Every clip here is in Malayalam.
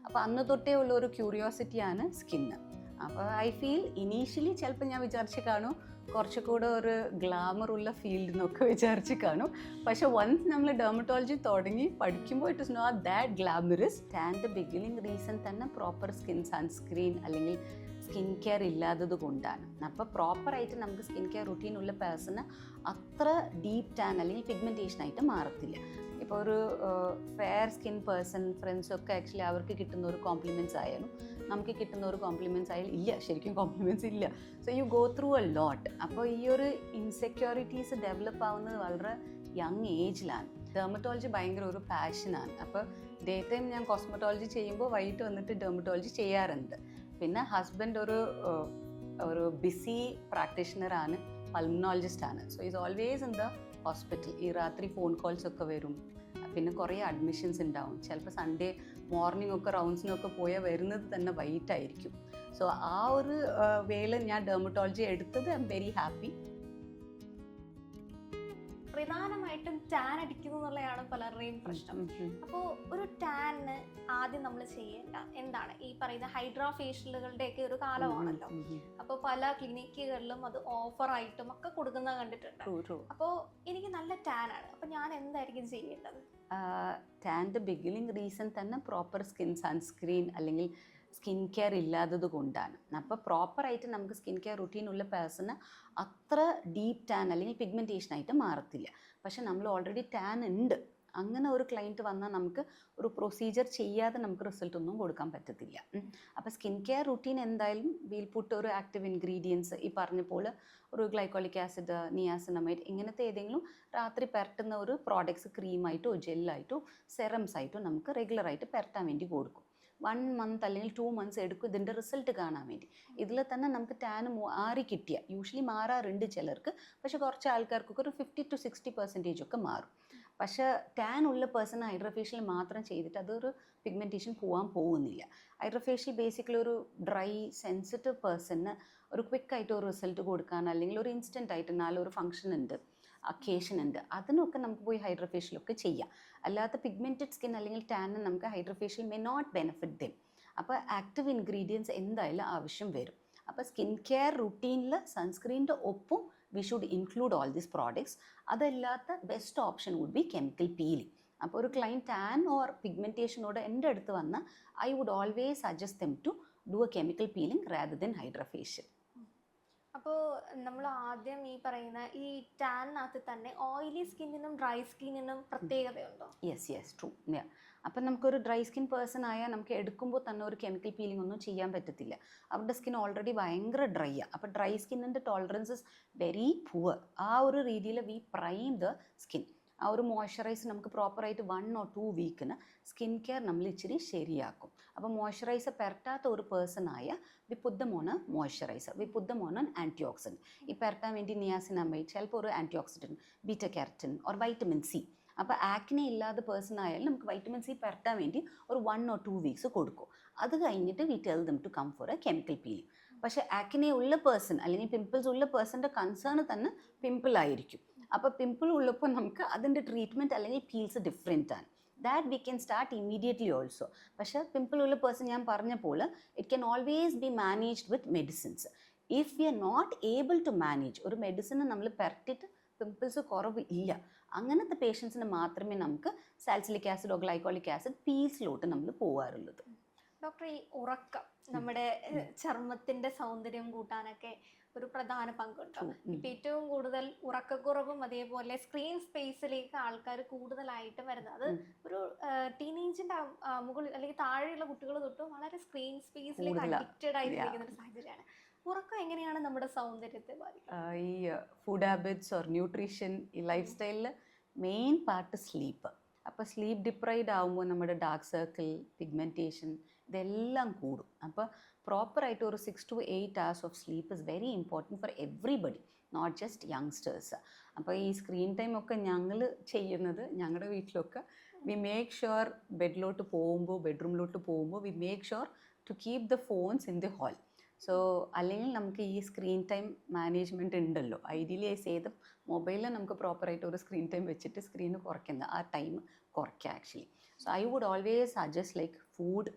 അപ്പോൾ അന്ന് തൊട്ടേ ഉള്ള ഒരു ക്യൂരിയോസിറ്റിയാണ് സ്കിന്ന്. അപ്പോൾ ഐ ഫീൽ ഇനീഷ്യലി ചിലപ്പോൾ ഞാൻ വിചാരിച്ച് കാണും കുറച്ചുകൂടെ ഒരു ഗ്ലാമറുള്ള ഫീൽഡ് എന്നൊക്കെ വിചാരിച്ച് കാണും. പക്ഷെ വൺസ് നമ്മൾ ഡെർമറ്റോളജി തുടങ്ങി പഠിക്കുമ്പോൾ it is not that glamorous. ടാൻ്റെ ബിഗിനിങ് റീസൺ തന്നെ പ്രോപ്പർ സ്കിൻ സൺസ്ക്രീൻ അല്ലെങ്കിൽ സ്കിൻ കെയർ ഇല്ലാത്തത് കൊണ്ടാണ്. അപ്പോൾ പ്രോപ്പറായിട്ട് നമുക്ക് സ്കിൻ കെയർ റുട്ടീൻ ഉള്ള പേഴ്സണ് അത്ര ഡീപ്പ് ടാൻ അല്ലെങ്കിൽ പിഗ്മെൻറ്റേഷനായിട്ട് മാറത്തില്ല. ഇപ്പോൾ ഒരു ഫെയർ സ്കിൻ പേഴ്സൺ ഫ്രണ്ട്സൊക്കെ ആക്ച്വലി അവർക്ക് കിട്ടുന്ന ഒരു കോംപ്ലിമെൻറ്റ്സ് ആയാലും നമുക്ക് കിട്ടുന്ന ഒരു കോംപ്ലിമെൻറ്റ്സ് ആയാലും ഇല്ല, ശരിക്കും കോംപ്ലിമെൻറ്റ്സ് ഇല്ല. So you go through a lot. അപ്പോൾ ഈ ഒരു ഇൻസെക്യൂരിറ്റീസ് ഡെവലപ്പ് ആവുന്നത് വളരെ യങ് ഏജിലാണ്. ഡെർമറ്റോളജി ഭയങ്കര ഒരു പാഷനാണ്. അപ്പോൾ ഡേ ടൈം ഞാൻ കോസ്മെറ്റോളജി ചെയ്യുമ്പോൾ വൈകിട്ട് വന്നിട്ട് ഡെർമറ്റോളജി ചെയ്യാറുണ്ട്. പിന്നെ ഹസ്ബൻഡ് ഒരു ബിസി പ്രാക്ടീഷണറാണ്, പൾമനോളജിസ്റ്റാണ്. So is always in the hospital. ഈ രാത്രി ഫോൺ കോൾസ് ഒക്കെ വരും, പിന്നെ കുറേ അഡ്മിഷൻസ് ഉണ്ടാവും. ചിലപ്പോൾ സൺഡേ മോർണിംഗ് ഒക്കെ റൗണ്ട്സിനൊക്കെ പോയാൽ വരുന്നത് തന്നെ വൈകിട്ടായിരിക്കും. സോ ആ ഒരു വേള ഞാൻ ഡെർമറ്റോളജി എടുത്തത് ഐ എം വെരി ഹാപ്പി. പ്രധാനമായിട്ടും ടാൻ അടിക്കുന്നു എന്നുള്ളതാണ് പലരുടെയും പ്രശ്നം. അപ്പോൾ ഒരു ടാനിന് ആദ്യം നമ്മൾ ചെയ്യേണ്ട എന്താണ്? ഈ പറയുന്ന ഹൈഡ്രാ ഫേഷ്യലുകളുടെ ഒക്കെ ഒരു കാലമാണല്ലോ. അപ്പോൾ പല ക്ലിനിക്കുകളിലും അത് ഓഫറായിട്ടും ഒക്കെ കൊടുക്കുന്നത് കണ്ടിട്ടുണ്ട്. അപ്പോൾ എനിക്ക് നല്ല ടാൻ ആണ്, അപ്പോൾ ഞാൻ എന്തായിരിക്കും ചെയ്യേണ്ടത്? ടാൻ്റെ ബിഗിനിങ് റീസൺ തന്നെ പ്രോപ്പർ സ്കിൻ സൺസ്ക്രീൻ അല്ലെങ്കിൽ സ്കിൻ കെയർ ഇല്ലാത്തത് കൊണ്ടാണ്. അപ്പോൾ പ്രോപ്പറായിട്ട് നമുക്ക് സ്കിൻ കെയർ റുട്ടീനുള്ള പേഴ്സണ് അത്ര ഡീപ്പ് ടാൻ അല്ലെങ്കിൽ പിഗ്മെൻറ്റേഷനായിട്ട് മാറത്തില്ല. പക്ഷെ നമ്മൾ ഓൾറെഡി ടാൻ ഉണ്ട്, അങ്ങനെ ഒരു ക്ലയൻറ്റ് വന്നാൽ നമുക്ക് ഒരു പ്രൊസീജിയർ ചെയ്യാതെ നമുക്ക് റിസൾട്ട് ഒന്നും കൊടുക്കാൻ പറ്റത്തില്ല. അപ്പോൾ സ്കിൻ കെയർ റുട്ടീൻ എന്തായാലും വീൽ പുട്ട് ഒരു ആക്റ്റീവ് ഇൻഗ്രീഡിയൻസ് ഈ പറഞ്ഞ പോലെ ഒരു ഗ്ലൈക്കോളിക് ആസിഡ്, നിയാസിനമൈഡ് ഇങ്ങനത്തെ ഏതെങ്കിലും രാത്രി പെരട്ടുന്ന ഒരു പ്രോഡക്ട്സ് ക്രീമായിട്ടോ ജെല്ലായിട്ടോ സെറംസ് ആയിട്ടോ നമുക്ക് റെഗുലറായിട്ട് പെരട്ടാൻ വേണ്ടി കൊടുക്കും. 1 month അല്ലെങ്കിൽ 2 months എടുക്കും ഇതിൻ്റെ റിസൾട്ട് കാണാൻ വേണ്ടി. ഇതിൽ തന്നെ നമുക്ക് ടാൻ മാറി കിട്ടിയ യൂഷ്വലി മാറാറുണ്ട് ചിലർക്ക്, പക്ഷെ കുറച്ച് ആൾക്കാർക്കൊക്കെ ഒരു 50 to 60% ഒക്കെ മാറും. പക്ഷേ ടാൻ ഉള്ള പേഴ്സൺ ഹൈഡ്രോഫേഷ്യൽ മാത്രം ചെയ്തിട്ട് അതൊരു പിഗ്മെൻറ്റേഷൻ പോകുന്നില്ല. ഹൈഡ്രോഫേഷ്യൽ ബേസിക്കലി ഒരു ഡ്രൈ സെൻസിറ്റീവ് പേഴ്സണിന് ഒരു ക്വിക്കായിട്ട് ഒരു റിസൾട്ട് കൊടുക്കാൻ അല്ലെങ്കിൽ ഒരു ഇൻസ്റ്റൻ്റ് ആയിട്ട് നാളൊരു ഫംഗ്ഷൻ ഉണ്ട്, അക്കേഷൻ ഉണ്ട്, അതിനൊക്കെ നമുക്ക് പോയി ഹൈഡ്രോഫേഷ്യലൊക്കെ ചെയ്യാം. അല്ലാത്ത പിഗ്മെൻറ്റഡ് സ്കിൻ അല്ലെങ്കിൽ ടാനിന് നമുക്ക് hydrofacial may not benefit them. അപ്പോൾ ആക്റ്റീവ് ഇൻഗ്രീഡിയൻസ് എന്തായാലും ആവശ്യം വരും. അപ്പോൾ സ്കിൻ കെയർ റുട്ടീനിൽ സൺസ്ക്രീനിൻ്റെ ഒപ്പം we should include all these products. അതല്ലാത്ത best option would be chemical peeling. അപ്പോൾ ഒരു ക്ലൈൻറ്റ് ടാൻ ഓർ പിഗ്മെൻറ്റേഷനോട് എൻ്റെ അടുത്ത് വന്നാൽ I would always suggest them to do a chemical peeling rather than hydrofacial. അപ്പോൾ നമ്മൾ ആദ്യം ഈ പറയുന്ന ഈ ടാനിനകത്ത് തന്നെ ഓയിലി സ്കിന്നിനും ഡ്രൈ സ്കിന്നിനും പ്രത്യേകതയുണ്ടോ? Yes true. അപ്പം നമുക്കൊരു ഡ്രൈ സ്കിൻ പേഴ്സൺ ആയാൽ നമുക്ക് എടുക്കുമ്പോൾ തന്നെ ഒരു കെമിക്കൽ പീലിംഗ് ഒന്നും ചെയ്യാൻ പറ്റത്തില്ല. അവരുടെ സ്കിൻ ഓൾറെഡി ഭയങ്കര ഡ്രൈ ആണ്. അപ്പോൾ ഡ്രൈ സ്കിന്നിൻ്റെ ടോളറൻസസ് വെരി പുവർ. ആ ഒരു രീതിയിൽ വി പ്രൈം ദ സ്കിൻ. ആ ഒരു മോയ്സ്ചറൈസ് നമുക്ക് പ്രോപ്പറായിട്ട് 1 or 2 വീക്കിന് സ്കിൻ കെയർ നമ്മൾ ഇച്ചിരി ശരിയാക്കും. അപ്പോൾ മോയ്സ്ചറൈസർ പെരട്ടാത്ത ഒരു പേഴ്സൺ ആയ we put them on a moisturiser, we put them on an antioxidant. ഈ പെരട്ടാൻ വേണ്ടി നിയാസിനമൈഡ്, ചിലപ്പോൾ ഒരു antioxidant, beta carotene or vitamin C. അപ്പോൾ ആക്നെ ഇല്ലാത്ത പേഴ്സൺ ആയാലും നമുക്ക് വൈറ്റമിൻ സി പെരട്ടാൻ വേണ്ടി ഒരു 1 or 2 വീക്സ് കൊടുക്കും. അത് കഴിഞ്ഞിട്ട് we tell them to come for a chemical peeling. പക്ഷേ ആക്നെ ഉള്ള പേഴ്സൺ അല്ലെങ്കിൽ പിമ്പിൾസ് ഉള്ള പേഴ്സൻ്റെ കൺസേൺ തന്നെ പിമ്പിൾ ആയിരിക്കും. അപ്പോൾ പിമ്പിൾ ഉള്ളപ്പോൾ നമുക്ക് അതിൻ്റെ ട്രീറ്റ്മെൻറ്റ് അല്ലെങ്കിൽ പീൽസ് ഡിഫറെൻ്റ് ആണ്. That we can start immediately also. പക്ഷേ പിമ്പിൾ ഉള്ള പേഴ്സൺ ഞാൻ പറഞ്ഞ പോലെ it can always be managed with medicines. If we are not able to manage, ഒരു മെഡിസിന് നമ്മൾ പെരട്ടിട്ട് പിമ്പിൾസ് കുറവ് ഇല്ല, അങ്ങനത്തെ പേഷ്യൻസിന് മാത്രമേ നമുക്ക് സാലിസിലിക് ആസിഡോ ഗ്ലൈക്കോളിക് ആസിഡ് പീൽസിലോട്ട് നമ്മൾ പോകാറുള്ളത്. ഡോക്ടർ, ഈ ഉറക്കം നമ്മുടെ ചർമ്മത്തിൻ്റെ സൗന്ദര്യം കൂട്ടാനൊക്കെ ഒരു പ്രധാന പങ്കുണ്ടോ? ഇപ്പം ഏറ്റവും കൂടുതൽ ഉറക്കക്കുറവും അതേപോലെ സ്ക്രീൻ സ്പേസിലേക്ക് ആൾക്കാർ കൂടുതലായിട്ട് വരുന്നത് അത് ഒരു ടീനേജിൻ്റെ മുകളിൽ അല്ലെങ്കിൽ താഴെയുള്ള കുട്ടികൾ തൊട്ട് വളരെ സ്ക്രീൻ സ്പേസിലേക്ക് അഡിക്റ്റഡ് ആയിരിക്കുന്ന ഒരു സാഹചര്യമാണ്. ഉറക്കം എങ്ങനെയാണ് നമ്മുടെ സൗന്ദര്യത്തെ ബാധിക്കുന്നത്? ഈ ഫുഡ് ഹാബിറ്റ്സ് ഓർ ന്യൂട്രീഷൻ, ഈ ലൈഫ് സ്റ്റൈലിൽ മെയിൻ പാർട്ട് സ്ലീപ്പ്. അപ്പോൾ സ്ലീപ്പ് ഡിപ്രൈവ്ഡ് ആകുമ്പോൾ നമ്മുടെ ഡാർക്ക് സർക്കിൾ, പിഗ്മെൻറ്റേഷൻ ഇതെല്ലാം കൂടും. അപ്പോൾ പ്രോപ്പറായിട്ട് ഒരു 6 to 8 hours of sleep is very important for everybody, not just youngsters. അപ്പോൾ ഈ സ്ക്രീൻ ടൈം ഒക്കെ ഞങ്ങൾ ചെയ്യുന്നത് ഞങ്ങളുടെ വീട്ടിലൊക്കെ വി മേക്ക് ഷുവർ ബെഡ്റൂമിലോട്ട് പോകുമ്പോൾ we make sure to keep the phones in the hall. So അല്ലെങ്കിൽ നമുക്ക് ഈ സ്ക്രീൻ ടൈം മാനേജ്മെൻറ്റ് ഉണ്ടല്ലോ, ഐഡിയലി ചെയ്ത് മൊബൈലിൽ നമുക്ക് പ്രോപ്പറായിട്ട് ഒരു സ്ക്രീൻ ടൈം വെച്ചിട്ട് സ്ക്രീന് കുറയ്ക്കുന്നത് ആ ടൈം കുറയ്ക്കുക actually. So I would always suggest like food,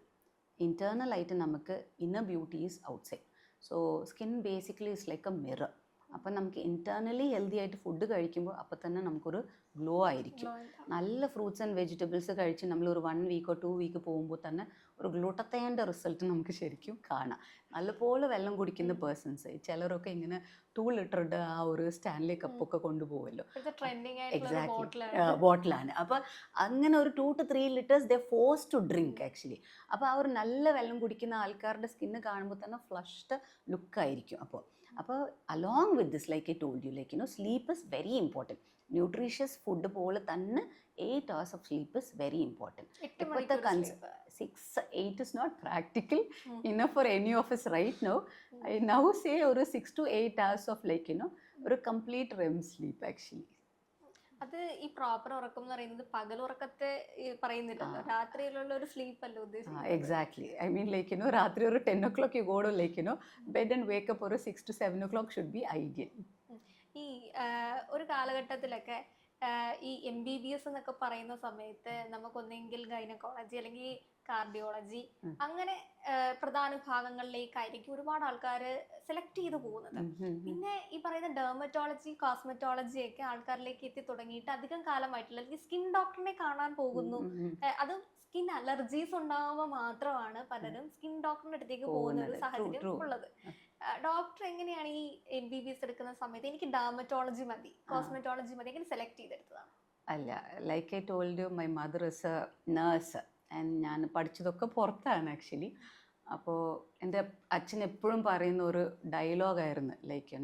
ഇൻറ്റേർണലായിട്ട് നമുക്ക് inner beauty is outside. So skin basically is like a mirror. അപ്പം നമുക്ക് ഇൻറ്റേർണലി ഹെൽത്തി ആയിട്ട് ഫുഡ് കഴിക്കുമ്പോൾ അപ്പോൾ തന്നെ നമുക്കൊരു ഗ്ലോ ആയിരിക്കും. നല്ല ഫ്രൂട്ട്സ് ആൻഡ് വെജിറ്റബിൾസ് കഴിച്ച് നമ്മളൊരു 1 വീക്കോ 2 വീക്ക് പോകുമ്പോൾ തന്നെ ഒരു ഗ്ലൂട്ടത്തേൻ്റെ റിസൾട്ട് നമുക്ക് ശരിക്കും കാണാം. നല്ലപോലെ വെള്ളം കുടിക്കുന്ന പേഴ്സൺസ്, ചിലരൊക്കെ ഇങ്ങനെ 2 ലിറ്ററുടെ ആ ഒരു സ്റ്റാൻലി കപ്പൊക്കെ കൊണ്ടുപോകുമല്ലോ, എക്സാക്ട്ലി ബോട്ടിലാണ്. അപ്പോൾ അങ്ങനെ ഒരു 2 to 3 liters they force to drink actually. അപ്പോൾ ആ ഒരു നല്ല വെള്ളം കുടിക്കുന്ന ആൾക്കാരുടെ സ്കിന്ന് കാണുമ്പോൾ തന്നെ ഫ്ലഷ്ഡ് ലുക്കായിരിക്കും. അപ്പോൾ along with this, like I told U, like sleep is very important. Nutritious food പോലെ തന്നെ 8 hours of sleep is very important. ഇപ്പോഴത്തെ 6-8 is not practical enough for any of us right now. I now say ഒരു 6 to 8 hours of ഒരു complete REM sleep actually. അത് ഈ പ്രോപ്പർ ഉറക്കം എന്ന് പറയുന്നത് പകലുറക്കത്തെ പറയുന്നില്ലല്ലോ, രാത്രിയിലുള്ള ഒരു സ്ലീപ്പ് അല്ലേ ഉദ്ദേശിക്കുന്നത്? എക്സാക്ട്ലി. ഐ മീൻ രാത്രി ഒരു 10 o'clock you go to bed and wake up ഒരു 6 to 7 o'clock should be ideal. ഈ ഒരു കാലഘട്ടത്തിലൊക്കെ ഈ MBBS എന്നൊക്കെ പറയുന്ന സമയത്ത് നമുക്കൊന്നെങ്കിൽ ഗൈനക്കോളജി അല്ലെങ്കിൽ കാർഡിയോളജി അങ്ങനെ പ്രധാന ഭാഗങ്ങളിലേക്കായിരിക്കും ഒരുപാട് ആൾക്കാർ സെലക്ട് ചെയ്ത് പോകുന്നത്. പിന്നെ ഈ പറയുന്ന ഡെർമറ്റോളജി, കോസ്മെറ്റോളജി ഒക്കെ ആൾക്കാരിലേക്ക് എത്തി തുടങ്ങിയിട്ട് അധികം കാലമായിട്ടില്ല. അല്ലെങ്കിൽ സ്കിൻ ഡോക്ടറിനെ കാണാൻ പോകുന്നു, അത് സ്കിൻ അലർജീസ് ഉണ്ടാവുമ്പോൾ മാത്രമാണ് പലരും സ്കിൻ ഡോക്ടറിന്റെ അടുത്തേക്ക് പോകുന്ന ഒരു സാഹചര്യം ഉള്ളത്. ഡോക്ടർ എങ്ങനെയാണ് ഈ MBBS എടുക്കുന്ന സമയത്ത് എനിക്ക് ഡെർമറ്റോളജി മതി, കോസ്മെറ്റോളജി മതി, എങ്ങനെ സെലക്ട് ചെയ്തെടുത്തതാണ്? അല്ല, like I told U, my mother is A nurse and ഞാൻ പഠിച്ചതൊക്കെ പുറത്താണ് ആക്ച്വലി. അപ്പോൾ എൻ്റെ അച്ഛൻ എപ്പോഴും പറയുന്ന ഒരു ഡയലോഗായിരുന്നു, like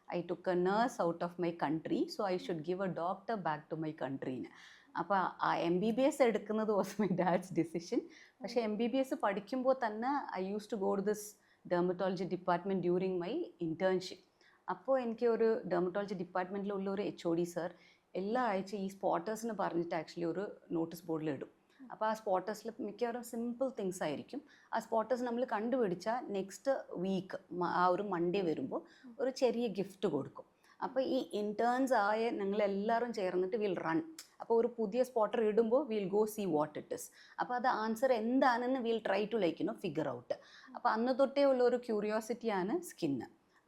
I took a nurse out of my country, so I should give a doctor back to my കൺട്രീന്ന്. അപ്പോൾ ആ MBBS എടുക്കുന്നത് വാസ് മൈ ഡാഡ്സ് ഡിസിഷൻ. പക്ഷേ MBBS പഠിക്കുമ്പോൾ തന്നെ I use to go to this dermatology department during my internship. അപ്പോൾ എനിക്ക് ഒരു ഡെർമറ്റോളജി ഡിപ്പാർട്ട്മെൻറ്റിലുള്ള ഒരു HOD സാർ എല്ലാ ആഴ്ച ഈ സ്പോട്ടേഴ്സിന് പറഞ്ഞിട്ട് ആക്ച്വലി ഒരു നോട്ടീസ് ബോർഡിൽ ഇടും. അപ്പോൾ ആ സ്പോട്ടേഴ്സിൽ മിക്കവാറും സിമ്പിൾ തിങ്സ് ആയിരിക്കും. ആ സ്പോട്ടേഴ്സ് നമ്മൾ കണ്ടുപിടിച്ചാൽ നെക്സ്റ്റ് വീക്ക് ആ ഒരു മൺഡേ വരുമ്പോൾ ഒരു ചെറിയ ഗിഫ്റ്റ് കൊടുക്കും. അപ്പോൾ ഈ ഇൻറ്റേൺസ് ആയ ഞങ്ങളെല്ലാവരും ചേർന്നിട്ട് വിൽ റൺ. അപ്പോൾ ഒരു പുതിയ സ്പോട്ടർ ഇടുമ്പോൾ will go see what it is. അപ്പോൾ അത് ആൻസർ എന്താണെന്ന് will try to figure out. അപ്പോൾ അന്ന് തൊട്ടേ ഉള്ള ഒരു ക്യൂരിയോസിറ്റിയാണ് സ്കിന്ന്.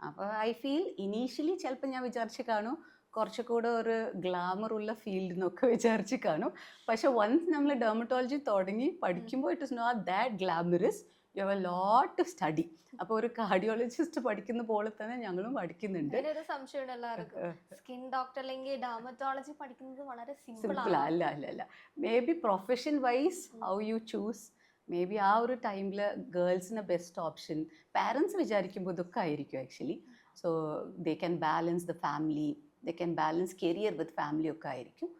അപ്പോൾ ഐ ഫീൽ ഇനീഷ്യലി ചിലപ്പോൾ ഞാൻ വിചാരിച്ച് കാണും കുറച്ചുകൂടെ ഒരു ഗ്ലാമറുള്ള ഫീൽഡ് എന്നൊക്കെ വിചാരിച്ച് കാണും. പക്ഷെ വൺസ് നമ്മൾ ഡെർമറ്റോളജി തുടങ്ങി പഠിക്കുമ്പോൾ it is not that glamorous. You have a lot to study. അപ്പോൾ ഒരു കാർഡിയോളജിസ്റ്റ് പഠിക്കുന്ന പോലെ തന്നെ ഞങ്ങളും പഠിക്കുന്നുണ്ട്. ഒരു സംശയമുണ്ട് എല്ലാവർക്കും, സ്കിൻ ഡോക്ടർ അല്ലെങ്കിൽ ഡെർമറ്റോളജി പഠിക്കുന്നത് വളരെ സിമ്പിൾ അല്ല. Maybe profession wise how you choose, maybe ആ ഒരു ടൈമിൽ ഗേൾസിന് ബെസ്റ്റ് ഓപ്ഷൻ പാരൻസ് വിചാരിക്കുമ്പോൾ ഇതൊക്കെ ആയിരിക്കും actually. So they can balance the family, they can balance career with family ഒക്കെ ആയിരിക്കും.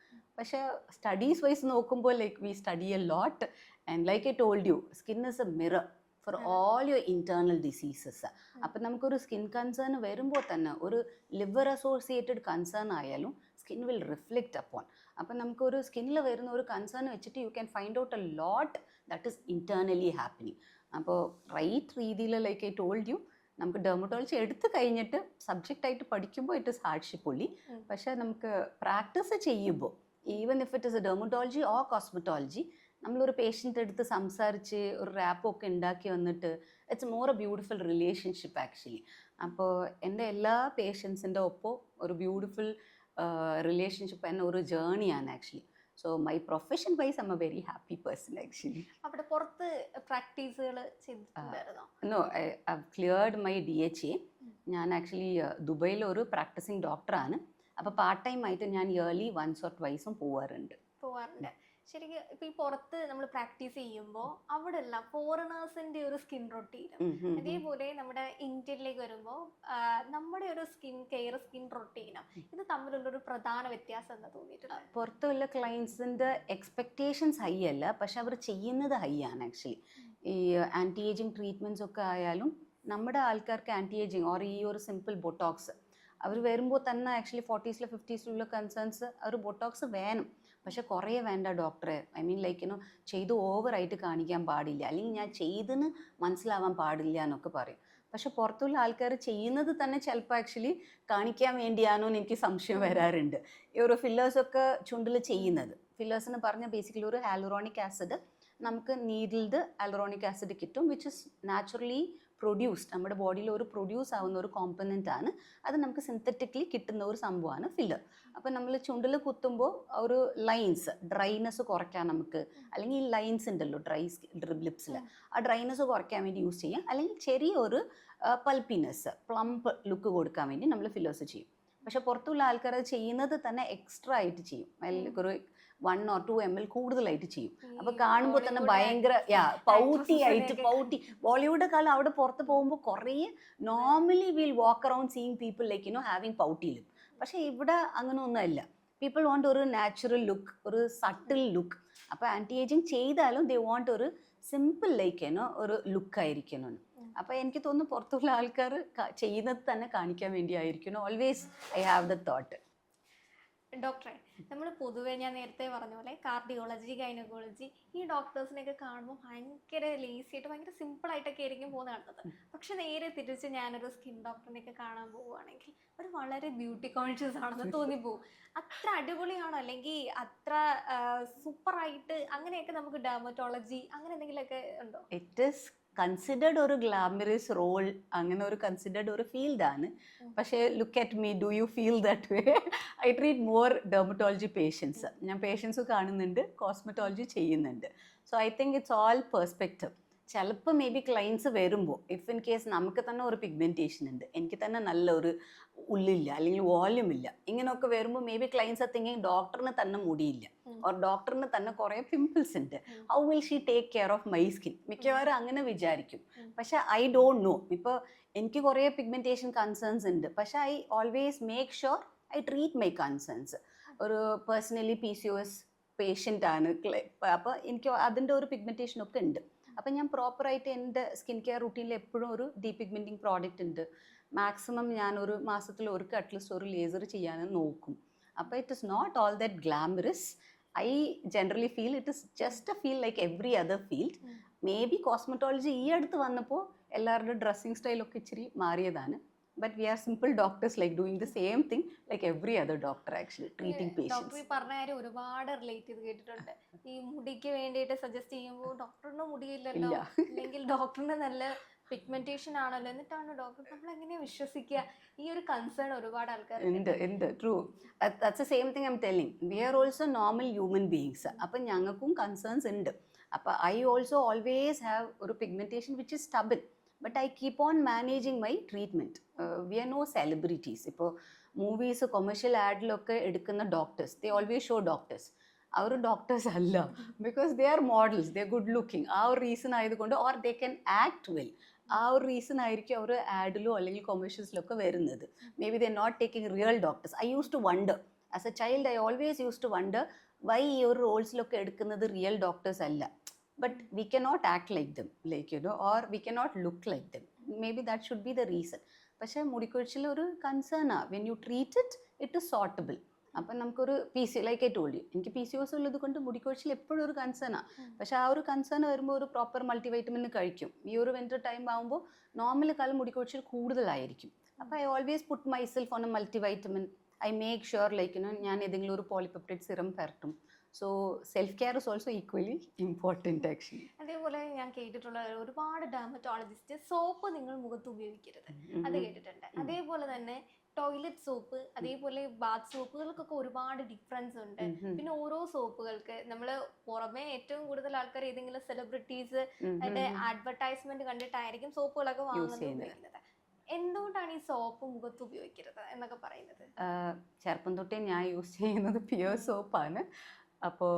പക്ഷേ സ്റ്റഡീസ് വൈസ് നോക്കുമ്പോൾ like we study a lot and like I told you, skin is a mirror for all your internal diseases. അപ്പം നമുക്കൊരു സ്കിൻ കൺസേൺ വരുമ്പോൾ തന്നെ ഒരു ലിവർ അസോസിയേറ്റഡ് കൺസേൺ ആയാലും സ്കിൻ വിൽ റിഫ്ലക്റ്റ് അപ്പോൺ. അപ്പം നമുക്കൊരു സ്കിന്നിൽ വരുന്ന ഒരു കൺസേൺ വെച്ചിട്ട് you can find out a lot that is internally happening. അപ്പോൾ റൈറ്റ് രീതിയിൽ ലൈക്ക് ഐ ടോൾഡ് യു, നമുക്ക് ഡെർമറ്റോളജി എടുത്തു കഴിഞ്ഞിട്ട് സബ്ജക്റ്റായിട്ട് പഠിക്കുമ്പോൾ ഇറ്റ് ഇസ് ഹാർഡ്ഷിപ്പ് ഉള്ളി. പക്ഷേ നമുക്ക് പ്രാക്ടീസ് ചെയ്യുമ്പോൾ even if it is A dermatology or cosmetology, നമ്മളൊരു പേഷ്യൻ്റ് എടുത്ത് സംസാരിച്ച് ഒരു റാപ്പൊക്കെ ഉണ്ടാക്കി വന്നിട്ട് it's more A beautiful relationship actually. അപ്പോൾ എൻ്റെ എല്ലാ പേഷ്യൻസിൻ്റെ ഒപ്പം ഒരു ബ്യൂട്ടിഫുൾ റിലേഷൻഷിപ്പ് എന്ന ഒരു ജേണിയാണ് actually. So my profession wise I am a very happy person actually. അവിടെ പുറത്ത് പ്രാക്ടീസുകൾ ചെയ്തിട്ടുണ്ടായിരുന്നോ? No, I have cleared my DHA. ഞാൻ ആക്ച്വലി ദുബൈയിൽ ഒരു പ്രാക്ടീസിങ് ഡോക്ടറാണ്. അപ്പോൾ പാർട്ട് ടൈം ആയിട്ട് ഞാൻ ഇയർലി വൺസ് ഓർ ട്വൈസും പോവാറുണ്ട്. ശരിക്കും ഇപ്പൊ ഈ പുറത്ത് നമ്മൾ പ്രാക്ടീസ് ചെയ്യുമ്പോൾ അവിടെ എല്ലാം ഫോറിനേഴ്സിന്റെ ഒരു സ്കിൻ റൊട്ടീനും അതേപോലെ നമ്മുടെ ഇന്ത്യയിലേക്ക് വരുമ്പോൾ നമ്മുടെ ഒരു സ്കിൻ കെയർ, സ്കിൻ റൊട്ടീനും ഇത് തമ്മിലുള്ള ഒരു പ്രധാന വ്യത്യാസം എന്താ തോന്നിയിട്ടുണ്ട്? പുറത്തുള്ള ക്ലയൻസിൻ്റെ എക്സ്പെക്റ്റേഷൻസ് ഹൈ അല്ല, പക്ഷെ അവർ ചെയ്യുന്നത് ഹൈ ആണ് ആക്ച്വലി. ഈ ആൻറ്റി ഏജിങ് ട്രീറ്റ്മെൻറ്റ്സ് ഒക്കെ ആയാലും നമ്മുടെ ആൾക്കാർക്ക് ആൻറ്റി ഏജിങ് ഓർ ഈ ഒരു സിമ്പിൾ ബൊട്ടോക്സ് അവർ വരുമ്പോൾ തന്നെ ആക്ച്വലി 40s 50s കൺസേൺസ് അവർ ബൊട്ടോക്സ് വേണം, പക്ഷെ കുറേ വേണ്ട ഡോക്ടറെ. ഐ മീൻ ലൈക്ക് ചെയ്ത് ഓവറായിട്ട് കാണിക്കാൻ പാടില്ല, അല്ലെങ്കിൽ ഞാൻ ചെയ്തെന്ന് മനസ്സിലാവാൻ പാടില്ല എന്നൊക്കെ പറയും. പക്ഷെ പുറത്തുള്ള ആൾക്കാർ ചെയ്യുന്നത് തന്നെ ചിലപ്പോൾ ആക്ച്വലി കാണിക്കാൻ വേണ്ടിയാണോ എന്ന് എനിക്ക് സംശയം വരാറുണ്ട്. ഈ ഒരു ഫില്ലേഴ്സൊക്കെ ചുണ്ടിൽ ചെയ്യുന്നത്, ഫില്ലേഴ്സ് എന്ന് പറഞ്ഞാൽ ബേസിക്കലി ഒരു ഹാലുറോണിക് ആസിഡ് നമുക്ക് നീഡിൽഡ് അലറോണിക് ആസിഡ് കിട്ടും, വിച്ച് ഇസ് നാച്ചുറലി പ്രൊഡ്യൂസ്ഡ്, നമ്മുടെ ബോഡിയിൽ ഒരു പ്രൊഡ്യൂസ് ആവുന്ന ഒരു കോമ്പനൻ്റ് ആണ്. അത് നമുക്ക് സിന്തറ്റിക്കലി കിട്ടുന്ന ഒരു സംഭവമാണ് ഫില്ലർ. അപ്പോൾ നമ്മൾ ചുണ്ടിൽ കുത്തുമ്പോൾ ഒരു ലൈൻസ് ഡ്രൈനെസ് കുറയ്ക്കാൻ നമുക്ക്, അല്ലെങ്കിൽ ഈ ലൈൻസ് ഉണ്ടല്ലോ ഡ്രൈ ലിപ്സിൽ, ആ ഡ്രൈനെസ് കുറയ്ക്കാൻ വേണ്ടി യൂസ് ചെയ്യാം. അല്ലെങ്കിൽ ചെറിയൊരു പൾപ്പിനെസ് പ്ലംപ് ലുക്ക് കൊടുക്കാൻ വേണ്ടി നമ്മൾ ഫില്ലേഴ്സ് ചെയ്യും. പക്ഷെ പുറത്തുള്ള ആൾക്കാർ അത് ചെയ്യുന്നത് തന്നെ എക്സ്ട്രാ ആയിട്ട് ചെയ്യും, ഒരു 1 or 2 ml കൂടുതലായിട്ട് ചെയ്യും. അപ്പൊ കാണുമ്പോൾ തന്നെ ഭയങ്കര പൗട്ടി ബോളിവുഡെക്കാളും അവിടെ പുറത്ത് പോകുമ്പോൾ കുറേ normally will walk around seeing people like having pouty lip. പക്ഷെ ഇവിടെ അങ്ങനെ ഒന്നുമല്ല. പീപ്പിൾ വാണ്ട് ഒരു നാച്ചുറൽ ലുക്ക്, ഒരു സട്ടിൽ ലുക്ക്. അപ്പൊ ആന്റി ഏജിങ് ചെയ്താലും ദേ വാണ്ട് ഒരു സിമ്പിൾ ലൈക്ക് ഒരു ലുക്ക് ആയിരിക്കണം. അപ്പൊ എനിക്ക് തോന്നുന്നു പുറത്തുള്ള ആൾക്കാർ ചെയ്യുന്നത് തന്നെ കാണിക്കാൻ വേണ്ടിയായിരിക്കണം. Always I have the thought. ഡോക്ടറെ, നമ്മൾ പൊതുവെ ഞാൻ നേരത്തെ പറഞ്ഞ പോലെ കാർഡിയോളജി, ഗൈനക്കോളജി ഈ ഡോക്ടേഴ്സിനെയൊക്കെ കാണുമ്പോൾ ഭയങ്കര ലേസി ആയിട്ട് ഭയങ്കര സിമ്പിൾ ആയിട്ടൊക്കെ ആയിരിക്കും പോകുന്ന കാണുന്നത്. പക്ഷെ നേരെ തിരിച്ച് ഞാനൊരു സ്കിൻ ഡോക്ടറിനെയൊക്കെ കാണാൻ പോവുകയാണെങ്കിൽ അവർ വളരെ ബ്യൂട്ടി കോൺഷ്യസ് ആണെന്ന് തോന്നിപ്പോവും. അത്ര അടിപൊളിയാണോ, അല്ലെങ്കിൽ അത്ര സൂപ്പറായിട്ട് അങ്ങനെയൊക്കെ നമുക്ക് ഡെർമറ്റോളജി അങ്ങനെ എന്തെങ്കിലുമൊക്കെ ഉണ്ടോ? ഇറ്റ് ഈസ് കൺസിഡേർഡ് ഒരു ഗ്ലാമറസ് റോൾ, അങ്ങനെ ഒരു കൺസിഡേർഡ് ഒരു ഫീൽഡാണ്. പക്ഷേ look at me, do you feel that way? I treat more dermatology patients. ഞാൻ പേഷ്യൻസ് കാണുന്നുണ്ട്, കോസ്മെറ്റോളജി ചെയ്യുന്നുണ്ട്. So I think it's all perspective. ചിലപ്പോൾ മേ ബി ക്ലയൻസ് വരുമ്പോൾ ഇഫ് ഇൻ കേസ് നമുക്ക് തന്നെ ഒരു പിഗ്മെൻറ്റേഷൻ ഉണ്ട്, എനിക്ക് തന്നെ നല്ലൊരു ഉള്ളില്ല അല്ലെങ്കിൽ വോള്യൂം ഇല്ല, ഇങ്ങനെയൊക്കെ വരുമ്പോൾ maybe clients are thinking ഡോക്ടറിന് തന്നെ മുടിയില്ല, ഓർ ഡോക്ടറിന് തന്നെ കുറേ പിമ്പിൾസ് ഉണ്ട്, how will she take care of my skin? മിക്കവാറും അങ്ങനെ വിചാരിക്കും. പക്ഷെ ഐ ഡോണ്ട് നോ. ഇപ്പോൾ എനിക്ക് കുറേ പിഗ്മെൻറ്റേഷൻ കൺസേൺസ് ഉണ്ട്, പക്ഷെ I always make sure I treat my concerns. ഒരു പേഴ്സണലി PCOS പേഷ്യൻ്റ് ആണ്, അപ്പോൾ എനിക്ക് അതിൻ്റെ ഒരു പിഗ്മെൻറ്റേഷൻ ഒക്കെ ഉണ്ട്. അപ്പം ഞാൻ പ്രോപ്പറായിട്ട് എൻ്റെ സ്കിൻ കെയർ റൂട്ടീനിൽ എപ്പോഴും ഒരു ഡീപിഗ്മെൻറ്റിങ് പ്രോഡക്റ്റ് ഉണ്ട്. മാക്സിമം ഞാൻ ഒരു മാസത്തിൽ അറ്റ്ലീസ്റ്റ് ഒരു ലേസർ ചെയ്യാനും നോക്കും. അപ്പോൾ it is not all that glamorous. I generally feel it is just a feel like every other field. Maybe cosmetology ഈ അടുത്ത് വന്നപ്പോൾ എല്ലാവരുടെ ഡ്രസ്സിങ് സ്റ്റൈലൊക്കെ ഇച്ചിരി മാറിയതാണ്. But we are simple doctors, like doing the same thing like every other doctor actually, treating patients. Doctor പറഞ്ഞ കാര്യം ഒരുപാട് റിലേറ്റ് ചെയ്ത് കേട്ടിട്ടുണ്ട്. ഈ മുടിക്ക് വേണ്ടിയിട്ട് സജസ്റ്റ് ചെയ്യുമ്പോൾ ഡോക്ടറിന് മുടിയില്ലല്ലോ, അല്ലെങ്കിൽ ഡോക്ടറിന് നല്ല പിഗ്മെന്റേഷൻ ആണല്ലോ, എന്നിട്ടാണ് ഡോക്ടർ നമ്മൾ എങ്ങനെയാ വിശ്വസിക്കുക? ഈ ഒരു കൺസേൺ ഒരുപാട് ആൾക്കാർ ഉണ്ട്. True, that's the same thing I am telling. We are also normal human beings. അപ്പം ഞങ്ങൾക്കും കൺസേൺസ് ഉണ്ട്. അപ്പോൾ ഐ ഓൾസോ ഓൾവേസ് ഹാവ് ഒരു pigmentation which is stubborn. But I keep on managing my treatment. We are no celebrities. ഇപ്പോൾ മൂവീസ് കൊമേഴ്ഷ്യൽ ആഡിലൊക്കെ എടുക്കുന്ന doctors, they always show doctors. അവർ ഡോക്ടേഴ്സ് അല്ല, because they are models, they are good looking. ആ ഒരു റീസൺ ആയതുകൊണ്ട്, or they can act well, ആ ഒരു റീസൺ ആയിരിക്കും അവർ ആഡിലോ അല്ലെങ്കിൽ കൊമേഴ്ഷ്യൽസിലൊക്കെ വരുന്നത്. Maybe they are not taking real doctors. I use to wonder as a child, I always use to wonder why ഈ ഒരു റോൾസിലൊക്കെ എടുക്കുന്നത് റിയൽ ഡോക്ടേഴ്സ് അല്ല. But we cannot act like them, like or we cannot look like them. Maybe that should be the reason. പക്ഷേ മുടിക്കൊഴിച്ചിൽ ഒരു കൺസേൺ ആ. When you treat it is sortable. അപ്പം നമുക്കൊരു ലൈക്ക് ഐ ടോൾഡ് യു, എനിക്ക് PCOS ഉള്ളത് കൊണ്ട് മുടിക്കൊഴിച്ചിൽ എപ്പോഴും ഒരു കൺസേൺ ആ. പക്ഷെ ആ ഒരു കൺസേൺ വരുമ്പോൾ ഒരു പ്രോപ്പർ മൾട്ടിവൈറ്റമിൻ കഴിക്കും. ഈ ഒരു വിൻ്റർ ടൈം ആകുമ്പോൾ നോർമൽ മുടിക്കൊഴിച്ചിൽ കൂടുതലായിരിക്കും. അപ്പോൾ I always put myself on a multivitamin. I make sure like ഞാൻ ഏതെങ്കിലും ഒരു പോളിപെപ്റ്റൈഡ് സിറം പരട്ടും. So self care is also equally important actually. അതേപോലെ ഞാൻ കേട്ടിട്ടുള്ള ഒരുപാട് ഡെർമറ്റോളജിസ്റ്റ് സോപ്പ് നിങ്ങൾ മുഖത്ത് ഉപയോഗിക്കരുത് അത് കേട്ടിട്ടുണ്ട്. അതേപോലെ തന്നെ ടോയ്ലറ്റ് സോപ്പ്, അതേപോലെ ബാത്ത് സോപ്പുകൾക്കൊക്കെ ഒരുപാട് ഡിഫറൻസ് ഉണ്ട്. പിന്നെ ഓരോ സോപ്പുകൾക്ക് നമ്മൾ പുറമെ ഏറ്റവും കൂടുതൽ ആൾക്കാർ ഏതെങ്കിലും സെലിബ്രിറ്റീസ് അഡ്വർടൈസ്മെന്റ് കണ്ടിട്ടായിരിക്കും സോപ്പുകളൊക്കെ വാങ്ങുന്നത്. എന്തുകൊണ്ടാണ് ഈ സോപ്പ് മുഖത്ത് ഉപയോഗിക്കരുത് എന്നൊക്കെ പറയുന്നത്? ചെറുപ്പം തൊട്ടേ ഞാൻ യൂസ് ചെയ്യുന്നത് പ്യുവർ സോപ്പാണ്. അപ്പോൾ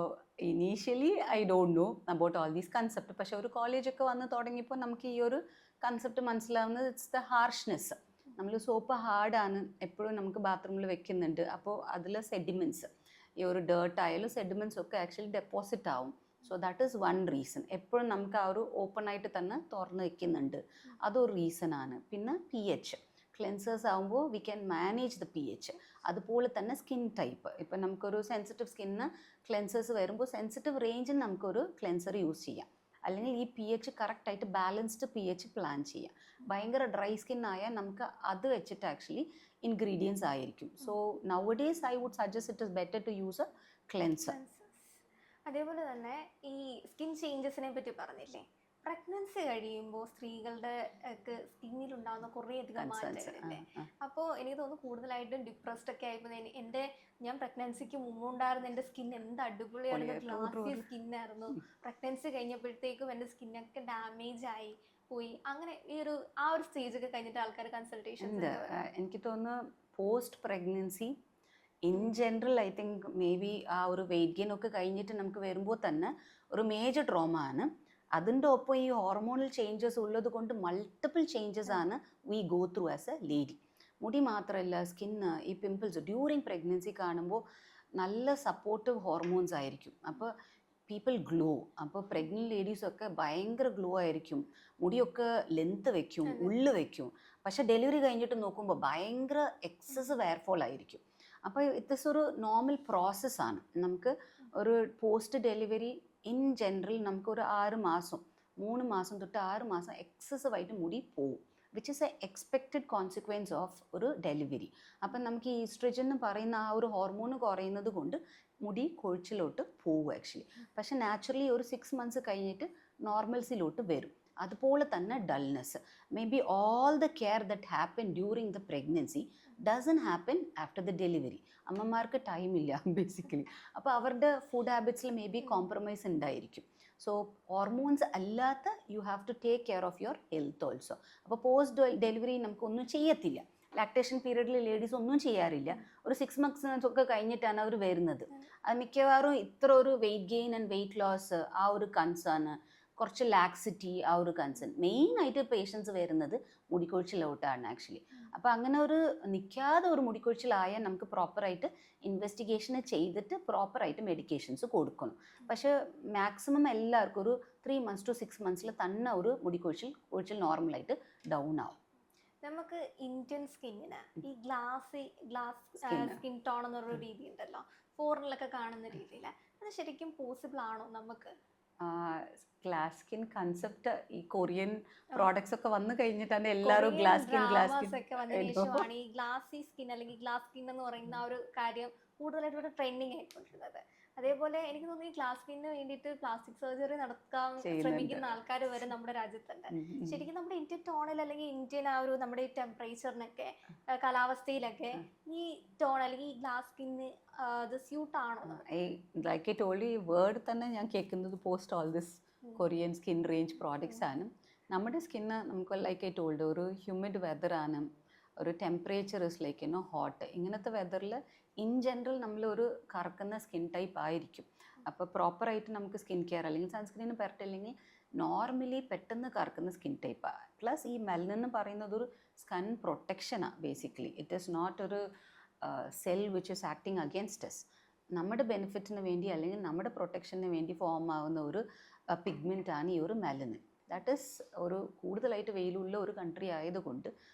initially I don't know about all these concept. പക്ഷെ ഒരു കോളേജൊക്കെ വന്ന് തുടങ്ങിയപ്പോൾ നമുക്ക് ഈ ഒരു കൺസെപ്റ്റ് മനസ്സിലാവുന്നത് ഇറ്റ്സ് ദ ഹാർഷ്നെസ്. നമ്മൾ സോപ്പ് ഹാർഡാണ്, എപ്പോഴും നമുക്ക് ബാത്റൂമിൽ വെക്കുന്നുണ്ട്. അപ്പോൾ അതിൽ സെഡിമെൻറ്റ്സ്, ഈ ഒരു ഡേർട്ട് ആയാലും സെഡിമെൻറ്റ്സ് ഒക്കെ ആക്ച്വലി ഡെപ്പോസിറ്റ് ആവും. So that is one reason. എപ്പോഴും നമുക്ക് ആ ഒരു ഓപ്പൺ ആയിട്ട് തന്നെ തുറന്ന് വെക്കുന്നുണ്ട്, അതൊരു റീസൺ ആണ്. പിന്നെ pH ക്ലെൻസേഴ്സ് ആകുമ്പോൾ we can manage the pH. അതുപോലെ തന്നെ സ്കിൻ ടൈപ്പ്. ഇപ്പം നമുക്കൊരു സെൻസിറ്റീവ് സ്കിന്നിന് ക്ലെൻസേഴ്സ് വരുമ്പോൾ സെൻസിറ്റീവ് റേഞ്ചിൽ നമുക്കൊരു ക്ലെൻസർ യൂസ് ചെയ്യാം. അല്ലെങ്കിൽ ഈ pH കറക്റ്റായിട്ട് ബാലൻസ്ഡ് pH പ്ലാൻ ചെയ്യാം. ഭയങ്കര ഡ്രൈ സ്കിൻ ആയാൽ നമുക്ക് അത് വെച്ചിട്ട് ആക്ച്വലി ഇൻഗ്രീഡിയൻസ് ആയിരിക്കും. So nowadays I would suggest it is better to use a cleanser. അതേപോലെ തന്നെ ഈ സ്കിൻ ചേഞ്ചസിനെ പറ്റി പറഞ്ഞില്ലേ, പ്രഗ്നൻസി കഴിയുമ്പോൾ സ്ത്രീകളുടെ സ്കിന്നിലുണ്ടാകുന്ന കുറേയധികം മാറ്റങ്ങളില്ലേ. അപ്പോൾ എനിക്ക് തോന്നുന്നു കൂടുതലായിട്ടും ഡിപ്രസ്ഡ് ഒക്കെ ആയപ്പോൾ ഞാൻ പ്രഗ്നൻസിക്ക് മുമ്പുണ്ടായിരുന്ന എൻ്റെ സ്കിൻ എന്ത് അടിപൊളിയായിരുന്നു, ഗ്ലാസി സ്കിന്നായിരുന്നു. പ്രഗ്നൻസി കഴിഞ്ഞപ്പോഴത്തേക്കും എൻ്റെ സ്കിന്നൊക്കെ ഡാമേജ് ആയി പോയി. അങ്ങനെ ആ ഒരു സ്റ്റേജ് ഒക്കെ കഴിഞ്ഞിട്ട് ആൾക്കാർ കൺസൾട്ടേഷൻ. എനിക്ക് തോന്നുന്നു post pregnancy in general I think may be ആ ഒരു വെയിറ്റ് ഗെയിൻ ഒക്കെ കഴിഞ്ഞിട്ട് നമുക്ക് വരുമ്പോൾ തന്നെ ഒരു മേജർ ട്രോമ ആണ്. അതിൻ്റെ ഒപ്പം ഈ ഹോർമോണൽ ചേഞ്ചസ് ഉള്ളത് കൊണ്ട് മൾട്ടിപ്പിൾ ചേഞ്ചസ് ആണ് we go through as A lady. മുടി മാത്രമല്ല, സ്കിന്ന്, ഈ പിമ്പിൾസ് ഡ്യൂറിങ് പ്രഗ്നൻസി കാണുമ്പോൾ നല്ല സപ്പോർട്ടീവ് ഹോർമോൺസ് ആയിരിക്കും. അപ്പോൾ പീപ്പിൾ ഗ്ലോ. അപ്പോൾ പ്രഗ്നൻറ്റ് ലേഡീസൊക്കെ ഭയങ്കര ഗ്ലോ ആയിരിക്കും, മുടിയൊക്കെ ലെങ്ത്ത് വെക്കും, ഉള്ളു വെക്കും. പക്ഷെ ഡെലിവറി കഴിഞ്ഞിട്ട് നോക്കുമ്പോൾ ഭയങ്കര എക്സസീവ് എയർഫോൾ ആയിരിക്കും. അപ്പോൾ ഇറ്റ്സ് ഒരു നോർമൽ പ്രോസസ്സാണ്. നമുക്ക് ഒരു പോസ്റ്റ് ഡെലിവറി ഇൻ ജനറൽ നമുക്കൊരു 6 മാസം 3 മാസം തൊട്ട് 6 മാസം എക്സസീവായിട്ട് മുടി പോവും, which is A expected consequence of ഒരു ഡെലിവറി. അപ്പം നമുക്ക് ഈ ഈസ്ട്രജൻ എന്ന് പറയുന്ന ആ ഒരു ഹോർമോൺ കുറയുന്നത് കൊണ്ട് മുടി കൊഴിച്ചിലോട്ട് പോവും ആക്ച്വലി. പക്ഷെ നാച്ചുറലി ഒരു 6 മന്ത്സ് കഴിഞ്ഞിട്ട് നോർമൽസിലോട്ട് വരും. അതുപോലെ തന്നെ dullness, may be all the care that happen during the pregnancy doesn't happen after the delivery. അമ്മമാർക്ക് ടൈമില്ല ബേസിക്കലി. അപ്പോൾ അവരുടെ ഫുഡ് ഹാബിറ്റ്സിൽ മേ ബി കോംപ്രമൈസ് ഉണ്ടായിരിക്കും. സോ ഹോർമോൺസ് അല്ലാത്ത you have to take care of your health also. അപ്പോൾ പോസ്റ്റ് ഡെലിവറി നമുക്കൊന്നും ചെയ്യത്തില്ല. ലാക്ടേഷൻ പീരീഡിൽ ലേഡീസ് ഒന്നും ചെയ്യാറില്ല. ഒരു 6 മന്ത്സ് ഒക്കെ കഴിഞ്ഞിട്ടാണ് അവർ വരുന്നത്. അത് മിക്കവാറും ഇത്ര ഒരു weight gain and weight loss, ആ ഒരു കൺസേൺ, കുറച്ച് ലാക്സിറ്റി, ആ ഒരു കൺസേൺ മെയിനായിട്ട് പേഷ്യൻസ് വരുന്നത് മുടിക്കൊഴിച്ചിലോട്ടാണ് ആക്ച്വലി. അപ്പോൾ അങ്ങനെ ഒരു നിൽക്കാതെ ഒരു മുടിക്കൊഴിച്ചിലായാൽ നമുക്ക് പ്രോപ്പറായിട്ട് ഇൻവെസ്റ്റിഗേഷൻ ചെയ്തിട്ട് പ്രോപ്പറായിട്ട് മെഡിക്കേഷൻസ് കൊടുക്കണം. പക്ഷേ മാക്സിമം എല്ലാവർക്കും ഒരു 3 months to 6 months തന്നെ ഒരു മുടിക്കൊഴിച്ചിൽ നോർമലായിട്ട് ഡൗൺ ആവും. നമുക്ക് ഇന്ത്യൻ സ്കിന്നിന് ഈ ഗ്ലാസ് സ്കിൻ ടോൺ എന്നൊരു രീതി ഉണ്ടല്ലോ, ഫോറിനിലൊക്കെ കാണുന്ന രീതിയിൽ, അത് ശരിക്കും പോസിബിൾ ആണോ നമുക്ക്? ഗ്ലാസ് സ്കിൻ കൺസെപ്റ്റ് ഈ കൊറിയൻ പ്രോഡക്ട്സ് ഒക്കെ വന്നു കഴിഞ്ഞിട്ടാണ് എല്ലാവരും ഗ്ലാസ് സ്കിൻ ഒക്കെ വന്നതിന് ശേഷമാണ് ഈ ഗ്ലാസി സ്കിൻ അല്ലെങ്കിൽ ഗ്ലാസ് സ്കിൻ എന്ന് പറയുന്ന ആ ഒരു കാര്യം കൂടുതലായിട്ട് ട്രെൻഡിങ് ആയിക്കൊണ്ടിരുന്നത്. അതേപോലെ എനിക്ക് തോന്നുന്നു ഈ ഗ്ലാസ് സ്കിന്നിന് വേണ്ടിയിട്ട് പ്ലാസ്റ്റിക് സർജറി നടത്താൻ ശ്രമിക്കുന്ന ആൾക്കാർ വരെ നമ്മുടെ രാജ്യത്തുണ്ട്. ശരിക്കും നമ്മുടെ ഇന്ത്യൻ ടോണിൽ അല്ലെങ്കിൽ ഇന്ത്യൻ ആ ഒരു നമ്മുടെ ഈ ടെമ്പറേച്ചറിനൊക്കെ കാലാവസ്ഥയിലൊക്കെ ഈ ടോൺ അല്ലെങ്കിൽ ഈ ഗ്ലാസ് സ്കിന്ന് അത് സ്യൂട്ട് ആണോ? ലൈക്ക് ഐ ടോൾഡ് യു, ഈ വേർഡ് തന്നെ ഞാൻ കേൾക്കുന്നത് post all this Korean skin range products ആണ്. നമ്മുടെ സ്കിന്ന് നമുക്ക് ലൈക്ക് ഐ ടോൾഡ് ഒരു ഹ്യൂമിഡ് വെതറാണ്, ഒരു ടെമ്പറേച്ചർ ഇസ് ലൈക്ക് ഹോട്ട്. ഇങ്ങനത്തെ വെതറിൽ ഇൻ ജനറൽ നമ്മളൊരു കറക്കുന്ന സ്കിൻ ടൈപ്പ് ആയിരിക്കും. അപ്പോൾ പ്രോപ്പറായിട്ട് നമുക്ക് സ്കിൻ കെയർ അല്ലെങ്കിൽ സൺസ്ക്രീൻ പരട്ടില്ലെങ്കിൽ നോർമലി പെട്ടെന്ന് കറക്കുന്ന സ്കിൻ ടൈപ്പാണ്. പ്ലസ് ഈ മെലനിൻ എന്ന് പറയുന്നത് ഒരു സ്കിൻ പ്രൊട്ടക്ഷനാണ് ബേസിക്കലി. ഇറ്റ് ഈസ് നോട്ട് ഒരു cell which is acting against us. നമ്മുടെ ബെനിഫിറ്റിന് വേണ്ടി അല്ലെങ്കിൽ നമ്മുടെ പ്രൊട്ടക്ഷന് വേണ്ടി ഫോം ആവുന്ന ഒരു പിഗ്മെൻ്റാണ് ഈ ഒരു മെലനിൻ. ദാറ്റ് ഈസ് ഒരു കൂടുതലായിട്ട് വെയിലുള്ള ഒരു കൺട്രി ആയതുകൊണ്ട്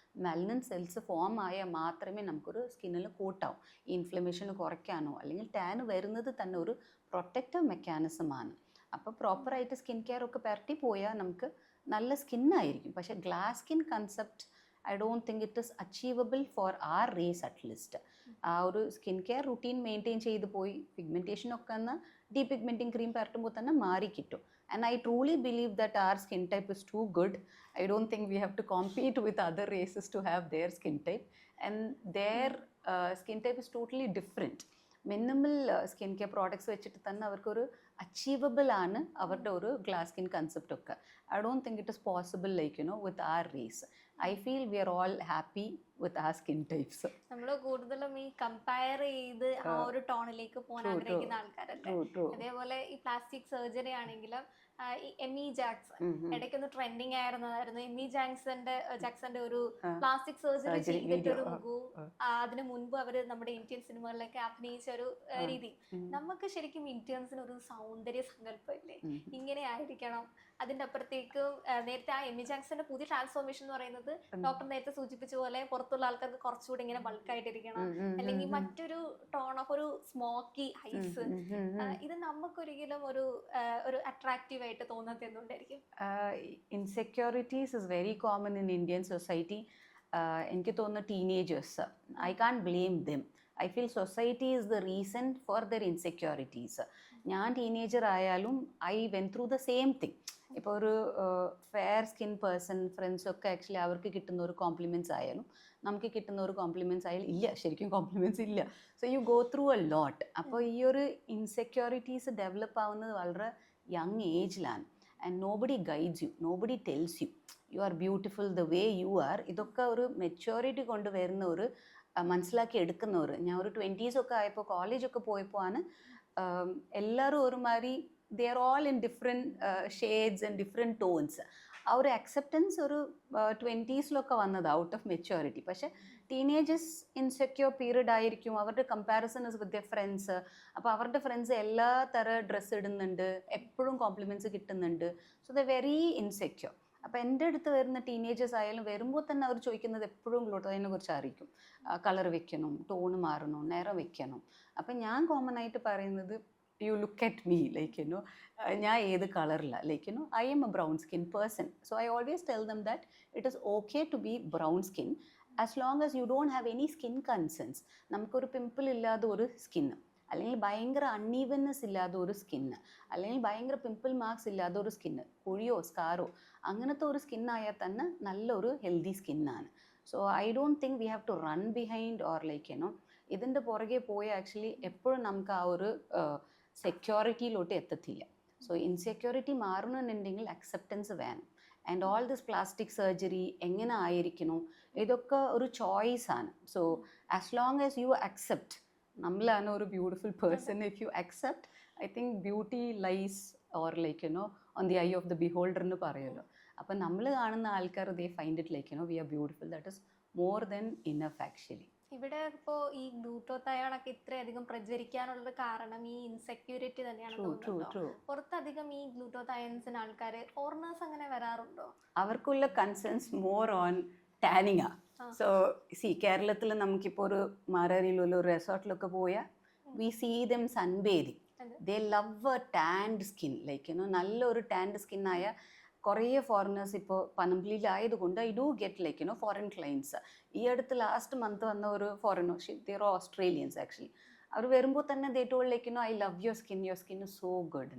മെലനിൻ സെൽസ് ഫോം ആയാൽ മാത്രമേ നമുക്കൊരു സ്കിന്നിൽ കോട്ടാവും. ഈ ഇൻഫ്ലമേഷൻ കുറയ്ക്കാനോ അല്ലെങ്കിൽ ടാൻ വരുന്നത് തന്നെ ഒരു പ്രൊട്ടക്റ്റീവ് മെക്കാനിസമാണ്. അപ്പോൾ പ്രോപ്പറായിട്ട് സ്കിൻ കെയർ ഒക്കെ പരട്ടി പോയാൽ നമുക്ക് നല്ല സ്കിന്നായിരിക്കും. പക്ഷേ glass skin concept I don't think it is achievable for our race at least. ആ ഒരു സ്കിൻ കെയർ റുട്ടീൻ മെയിൻറ്റെയിൻ ചെയ്ത് പോയി പിഗ്മെൻറ്റേഷനൊക്കെ ഒന്ന് ഡീപിഗ്മെൻറ്റിങ് ക്രീം പരട്ടുമ്പോൾ തന്നെ മാറി കിട്ടും. And I truly believe that our skin type is too good. I don't think we have to compete with other races to have their skin type. And their skin type is totally different. Minimal skin care products വെച്ചിട്ട് തന്നെ അവർക്കൊരു അച്ചീവബിൾ ആണ് അവരുടെ ഒരു ഗ്ലാസ് സ്കിൻ കൺസെപ്റ്റ് ഒക്കെ. I don't think it is possible like with our race. I feel we are all happy with our skin types. നമ്മൾ കൂടുതലും ഈ കമ്പയർ ചെയ്ത് ആ ഒരു ടോണിലേക്ക് പോകാൻ ആഗ്രഹിക്കുന്ന ആൾക്കാരല്ലേ. അതേപോലെ ഈ പ്ലാസ്റ്റിക് സർജറി ആണെങ്കിലും ഈ എമി ജാക്സൺ ഇടയ്ക്കൊന്ന് ട്രെൻഡിങ് ആയിരുന്നതായിരുന്നു. എമി ജാക്സന്റെ ഒരു പ്ലാസ്റ്റിക് സർജറി ചെയ്തിട്ട് ഒരു മുഖവും അതിനു മുൻപ് അവര് നമ്മുടെ ഇന്ത്യൻ സിനിമകളിലൊക്കെ അഭിനയിച്ച ഒരു രീതി. നമുക്ക് ശരിക്കും ഇന്ത്യൻസിന് ഒരു സൗന്ദര്യ സങ്കല്പം ഇല്ലേ, ഇങ്ങനെ ആയിരിക്കണം. അതിന്റെ അപ്പുറത്തേക്ക് നേരത്തെ ആ എമി ജാക്സന്റെ പുതിയ ട്രാൻസ്ഫോർമേഷൻ എന്ന് പറയുന്നത് ഡോക്ടർ നേരത്തെ സൂചിപ്പിച്ച പോലെ പുറത്തുള്ള ആൾക്കാർക്ക് കുറച്ചുകൂടി ഇങ്ങനെ ബൾക്കായിട്ടിരിക്കണം, അല്ലെങ്കിൽ മറ്റൊരു ടോൺ ഓഫ് ഒരു സ്മോക്കി ഐസ്. ഇത് നമുക്കൊരിക്കലും ഒരു അട്രാക്റ്റീവ് ആയിട്ട് തോന്നാത്ത എന്തുകൊണ്ടായിരിക്കും? Insecurities is very common in Indian society. എനിക്ക് തോന്നുന്നു teenagers, I can't blame dum. I feel society is the reason for there insecurities. ഞാൻ ടീനേജർ ആയാലും I went through the same thing. ഇപ്പോൾ ഒരു ഫെയർ സ്കിൻ പേഴ്സൺ ഫ്രണ്ട്സൊക്കെ ആക്ച്വലി അവർക്ക് കിട്ടുന്ന ഒരു കോംപ്ലിമെൻറ്റ്സ് ആയാലും നമുക്ക് കിട്ടുന്ന ഒരു കോംപ്ലിമെൻറ്റ്സ് ആയാലും ഇല്ല, ശരിക്കും കോംപ്ലിമെൻറ്റ്സ് ഇല്ല. So you go through a lot. അപ്പോൾ ഈ ഒരു ഇൻസെക്യൂരിറ്റീസ് ഡെവലപ്പ് ആവുന്നത് വളരെ യങ് ഏജിലാണ്. And nobody guides you, nobody tells you you are beautiful the way you are. ഇതൊക്കെ ഒരു മെച്യൂരിറ്റി കൊണ്ടുവരുന്ന ഒരു മനസ്സിലാക്കി എടുക്കുന്നവർ. ഞാൻ ഒരു 20s ഒക്കെ ആയപ്പോൾ കോളേജൊക്കെ പോയപ്പോൾ ആണ് എല്ലാവരും ഒരുമാതിരി they are all in different shades and different tones. ആ ഒരു അക്സെപ്റ്റൻസ് ഒരു 20s വന്നത് ഔട്ട് ഓഫ് മെച്യൂരിറ്റി. പക്ഷേ ടീനേജേഴ്സ് ഇൻസെക്യൂർ പീരീഡ് ആയിരിക്കും. അവരുടെ comparison is with the friends. അപ്പോൾ അവരുടെ ഫ്രണ്ട്സ് എല്ലാ തരം ഡ്രസ്സ് ഇടുന്നുണ്ട്, എപ്പോഴും കോംപ്ലിമെൻറ്റ്സ് കിട്ടുന്നുണ്ട്. So the very insecure. അപ്പോൾ എൻ്റെ അടുത്ത് വരുന്ന ടീനേജേഴ്സ് ആയാലും വരുമ്പോൾ തന്നെ അവർ ചോദിക്കുന്നത് എപ്പോഴും ഗ്ലൂട്ടോതിനെ കുറിച്ച് അറിയിക്കും. കളർ വെക്കണം, ടോണ് മാറണം, നിറം വെക്കണം. അപ്പം ഞാൻ കോമൺ ആയിട്ട് പറയുന്നത് you look at me like you know, ഞാൻ ഏത് കളറില്ല, like you know I am a brown skin person. So I always tell them that it is okay to be brown skin as long as you don't have any skin concerns. നമുക്കൊരു പിമ്പിൾ ഇല്ലാതെ ഒരു സ്കിന്ന്, അല്ലെങ്കിൽ ഭയങ്കര അൺഈവൻനെസ് ഇല്ലാതെ ഒരു സ്കിന്ന്, അല്ലെങ്കിൽ ഭയങ്കര പിമ്പിൾ മാർക്സ് ഇല്ലാതെ ഒരു സ്കിന്ന്, കുഴിയോ സ്കാറോ അങ്ങനത്തെ ഒരു സ്കിന്നായാൽ തന്നെ നല്ലൊരു ഹെൽത്തി സ്കിന്നാണ്. So I don't think we have to run behind or like you know ഇതിൻ്റെ പുറകെ പോയി ആക്ച്വലി എപ്പോഴും നമുക്ക് ആ ഒരു സെക്യൂരിറ്റിയിലോട്ട് എത്തത്തില്ല. സോ ഇൻസെക്യൂരിറ്റി മാറണമെന്നുണ്ടെങ്കിൽ അക്സെപ്റ്റൻസ് വേണം. And all this plastic surgery എങ്ങനെ ആയിരിക്കണം ഇതൊക്കെ ഒരു ചോയ്സാണ്. So as long as you accept നമ്മളാണ് ഒരു beautiful person, if you accept I think beauty lies or like you know on the eye of the beholder എന്ന് പറയുമല്ലോ. അപ്പം നമ്മൾ കാണുന്ന ആൾക്കാർ they find it like you know we are beautiful. That is more then enough actually. ഇവിടെ ഇപ്പോൾ ഈ ഗ്ലൂട്ടോതയോണൊക്കെ ഇത്രയധികം പ്രചരിക്കാനുള്ള കാരണം ഈ ഇൻസെക്യൂരിറ്റി തന്നെയാണ് തോന്നുന്നുണ്ടോ? പുറത്തധികം ഈ ഗ്ലൂട്ടോതയൻസിന് ആൾക്കാർ ഫോറിനേഴ്സ് അങ്ങനെ വരാറുണ്ടോ? അവർക്കുള്ള കൺസേൺസ് മോർ ഓൺ ടാനിങ്ങാ. സോ സി കേരളത്തിൽ നമുക്കിപ്പോൾ ഒരു മാരാരിയിലുള്ള ഒരു റിസോർട്ടിലൊക്കെ പോയാൽ we see them sunbathing. They love a tanned skin like you know നല്ലൊരു ടാൻഡ് സ്കിന്നായ കുറേ ഫോറിനേഴ്സ് ഇപ്പോൾ പനമ്പിളിയിലായതുകൊണ്ട് I do get like you know foreign clients. ഈ അടുത്ത് ലാസ്റ്റ് മന്ത് വന്ന ഒരു ഫോറിനർ, ദർ ഓസ്ട്രേലിയൻസ് ആക്ച്വലി. അവർ വരുമ്പോൾ തന്നെ they told like you know I love your skin is so good.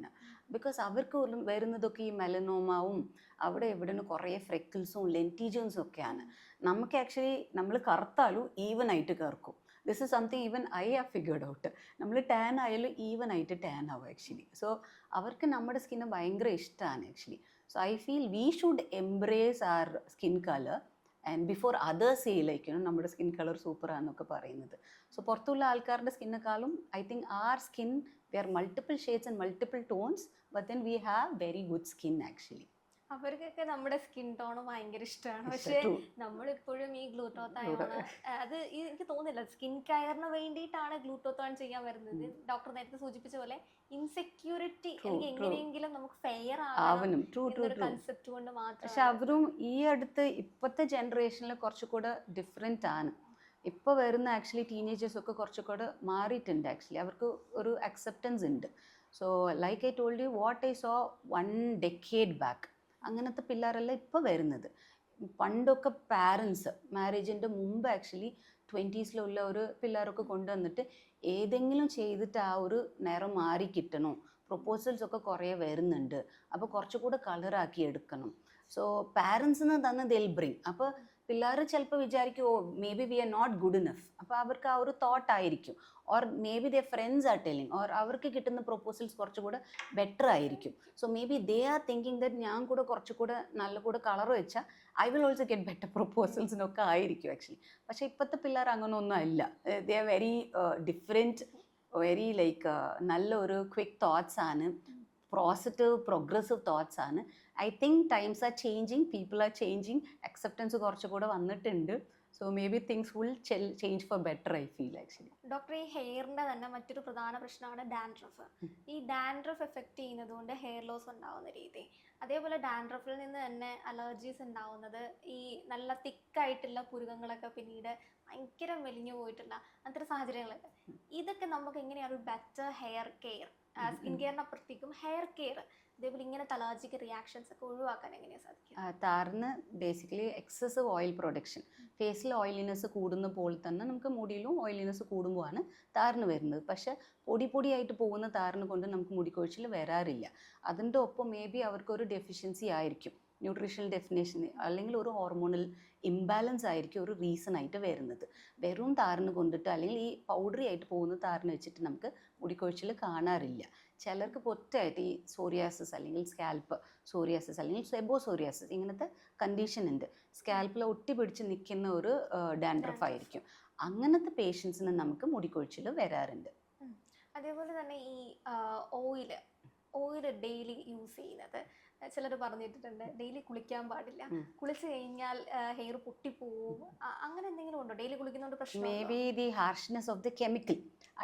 Because അവർക്ക് വരുന്നതൊക്കെ ഈ മെലനോമാവും അവിടെ എവിടെയും കുറേ ഫ്രെക്കിൾസും ലെൻറ്റിജൻസും ഒക്കെയാണ്. നമുക്ക് ആക്ച്വലി നമ്മൾ കറുത്താലും ഈവൻ ആയിട്ട് കറുക്കും. This is something even I have figured out. നമ്മൾ ടാൻ ആയാലും ഈവൻ ആയിട്ട് ടാൻ ആവും ആക്ച്വലി. സോ അവർക്ക് നമ്മുടെ സ്കിന്ന് ഭയങ്കര ഇഷ്ടമാണ് actually. So I feel we should embrace our skin color and before others say like you know നമ്മുടെ സ്കിൻ കളർ സൂപ്പർ ആണെന്നൊക്കെ പറയുന്നത്. സോ പുറത്തുള്ള ആൾക്കാരുടെ സ്കിന്നിനെക്കാളും I think our skin there are multiple shades and multiple tones but then we have very good skin actually. അവർക്കൊക്കെ നമ്മുടെ സ്കിൻ ടോൺ ഭയങ്കര ഇഷ്ടമാണ്. പക്ഷേ നമ്മളിപ്പോഴും ഈ ഗ്ലൂട്ടോതയോൺ അത് എനിക്ക് തോന്നുന്നില്ല സ്കിൻ കെയറിന് വേണ്ടിയിട്ടാണ് ഗ്ലൂട്ടോതയോൺ ചെയ്യാൻ വരുന്നത്. ഡോക്ടർ നേരത്തെ സൂചിപ്പിച്ച പോലെ ഇൻസെക്യൂരിറ്റി എനിക്ക് എങ്ങനെയെങ്കിലും നമുക്ക് ഫെയർ ആവണം എന്നൊരു കൺസെപ്റ്റ് കൊണ്ട് മാത്രം. പക്ഷെ അവരും ഈ അടുത്ത് ഇപ്പോഴത്തെ ജനറേഷനിൽ കുറച്ചുകൂടെ ഡിഫറെൻ്റ് ആണ്. ഇപ്പോൾ വരുന്ന ആക്ച്വലി ടീനേജേഴ്സ് ഒക്കെ കുറച്ചുകൂടെ മാറിയിട്ടുണ്ട് ആക്ച്വലി. അവർക്ക് ഒരു അക്സെപ്റ്റൻസ് ഉണ്ട്. So like I told you what I so 1 decade back അങ്ങനത്തെ പിള്ളേരെല്ലാം ഇപ്പോൾ വരുന്നത്. പണ്ടൊക്കെ പാരൻസ് മാരേജിൻ്റെ മുമ്പ് ആക്ച്വലി 20s ഒരു പിള്ളേരൊക്കെ കൊണ്ടുവന്നിട്ട് ഏതെങ്കിലും ചെയ്തിട്ട് ആ ഒരു നിറം മാറി കിട്ടണോ, പ്രൊപ്പോസൽസ് ഒക്കെ കുറേ വരുന്നുണ്ട്, അപ്പോൾ കുറച്ചുകൂടെ കളറാക്കി എടുക്കണം. സോ പാരൻസിന് തന്നെ ദിൽ ബ്രിങ്. അപ്പോൾ പിള്ളേർ ചിലപ്പോൾ വിചാരിക്കും oh maybe we are not good enough. അപ്പോൾ അവർക്ക് ആ ഒരു തോട്ട് ആയിരിക്കും. Or maybe the friends are telling or അവർക്ക് കിട്ടുന്ന പ്രൊപ്പോസൽസ് കുറച്ചുകൂടെ ബെറ്റർ ആയിരിക്കും. So maybe they are thinking that ഞാൻ കൂടെ കുറച്ചുകൂടെ നല്ല കൂടെ കളർ വെച്ചാൽ I will also get better പ്രൊപ്പോസൽസിനൊക്കെ ആയിരിക്കും ആക്ച്വലി. പക്ഷേ ഇപ്പോഴത്തെ പിള്ളേർ അങ്ങനെയൊന്നും അല്ല. They are very different, very like നല്ല ഒരു ക്വിക്ക് തോട്ട്സ് ആണ്, പോസിറ്റീവ് പ്രോഗ്രസീവ് തോട്ട്സ് ആണ്. I think times R changing, people are changing, acceptance കുറച്ചുകൂടെ വന്നിട്ടുണ്ട്. So may be things will change for better I feel actually. Doctor, ഈ ഹെയറിൻ്റെ തന്നെ മറ്റൊരു പ്രധാന പ്രശ്നമാണ് ഡാൻഡ്രഫ്. ഈ ഡാൻഡ്രഫ് എഫക്റ്റ് ചെയ്യുന്നത് കൊണ്ട് ഹെയർ ലോസ് ഉണ്ടാവുന്ന രീതി, അതേപോലെ ഡാൻഡ്രഫിൽ നിന്ന് തന്നെ അലർജീസ് ഉണ്ടാവുന്നത്, ഈ നല്ല തിക്കായിട്ടുള്ള പുരുകങ്ങളൊക്കെ പിന്നീട് ഭയങ്കര മെലിഞ്ഞു പോയിട്ടുള്ള അങ്ങനത്തെ സാഹചര്യങ്ങളൊക്കെ, ഇതൊക്കെ നമുക്ക് എങ്ങനെയാണ് ഒരു ബെറ്റർ ഹെയർ കെയർ, സ്കിൻ കെയറിനപ്പുറത്തേക്കും ഹെയർ കെയർ അതേപോലെ ഇങ്ങനത്തെ അലർജിക്ക് റിയാക്ഷൻസ് ഒക്കെ ഒഴിവാക്കാൻ എങ്ങനെയാണ് സാധിക്കുക? താരന് ബേസിക്കലി എക്സസീവ് ഓയിൽ പ്രൊഡക്ഷൻ, ഫേസിൽ ഓയിലിനെസ് കൂടുന്ന പോലെ തന്നെ നമുക്ക് മുടിയിലും ഓയിലിനെസ് കൂടുമ്പോഴാണ് താരന് വരുന്നത്. പക്ഷെ പൊടിയായിട്ട് പോകുന്ന താരന് കൊണ്ട് നമുക്ക് മുടിക്കൊഴിച്ചിൽ വരാറില്ല. അതിൻ്റെ ഒപ്പം മേ ബി അവർക്കൊരു ഡെഫിഷ്യൻസി ആയിരിക്കും, ന്യൂട്രീഷണൽ ഡെഫിനേഷൻ അല്ലെങ്കിൽ ഒരു ഹോർമോണൽ ഇംബാലൻസ് ആയിരിക്കും ഒരു റീസൺ ആയിട്ട് വരുന്നത്. വെറും താരന് കൊണ്ടിട്ട് അല്ലെങ്കിൽ ഈ പൗഡറി ആയിട്ട് പോകുന്ന താരന് വെച്ചിട്ട് നമുക്ക് മുടിക്കൊഴിച്ചിൽ കാണാറില്ല. ചിലർക്ക് പൊറ്റായിട്ട് ഈ സോറിയാസിസ് അല്ലെങ്കിൽ സ്കാൽപ്പ് സോറിയാസിസ് അല്ലെങ്കിൽ സെബോസോറിയാസിസ് ഇങ്ങനത്തെ കണ്ടീഷൻ ഉണ്ട്. സ്കാൽപ്പിൽ ഒട്ടി പിടിച്ച് നിൽക്കുന്ന ഒരു ഡാൻഡ്രഫ് ആയിരിക്കും. അങ്ങനത്തെ പേഷ്യൻസിന് നമുക്ക് മുടിക്കൊഴിച്ചിൽ വരാറുണ്ട്. അതേപോലെ തന്നെ ഈ ഓയില് ഡെയിലി യൂസ് ചെയ്യുന്നത് ചിലർ പറഞ്ഞിട്ടുണ്ട് ഡെയിലി കുളിക്കാൻ പാടില്ല, കുളിച്ച് കഴിഞ്ഞാൽ ഹെയർ പൊട്ടിപ്പോവും, അങ്ങനെ എന്തെങ്കിലും ഉണ്ടോ? ഡെയിലി കുളിക്കുന്നതുകൊണ്ട് പ്രശ്നം? May be the harshness of the chemical.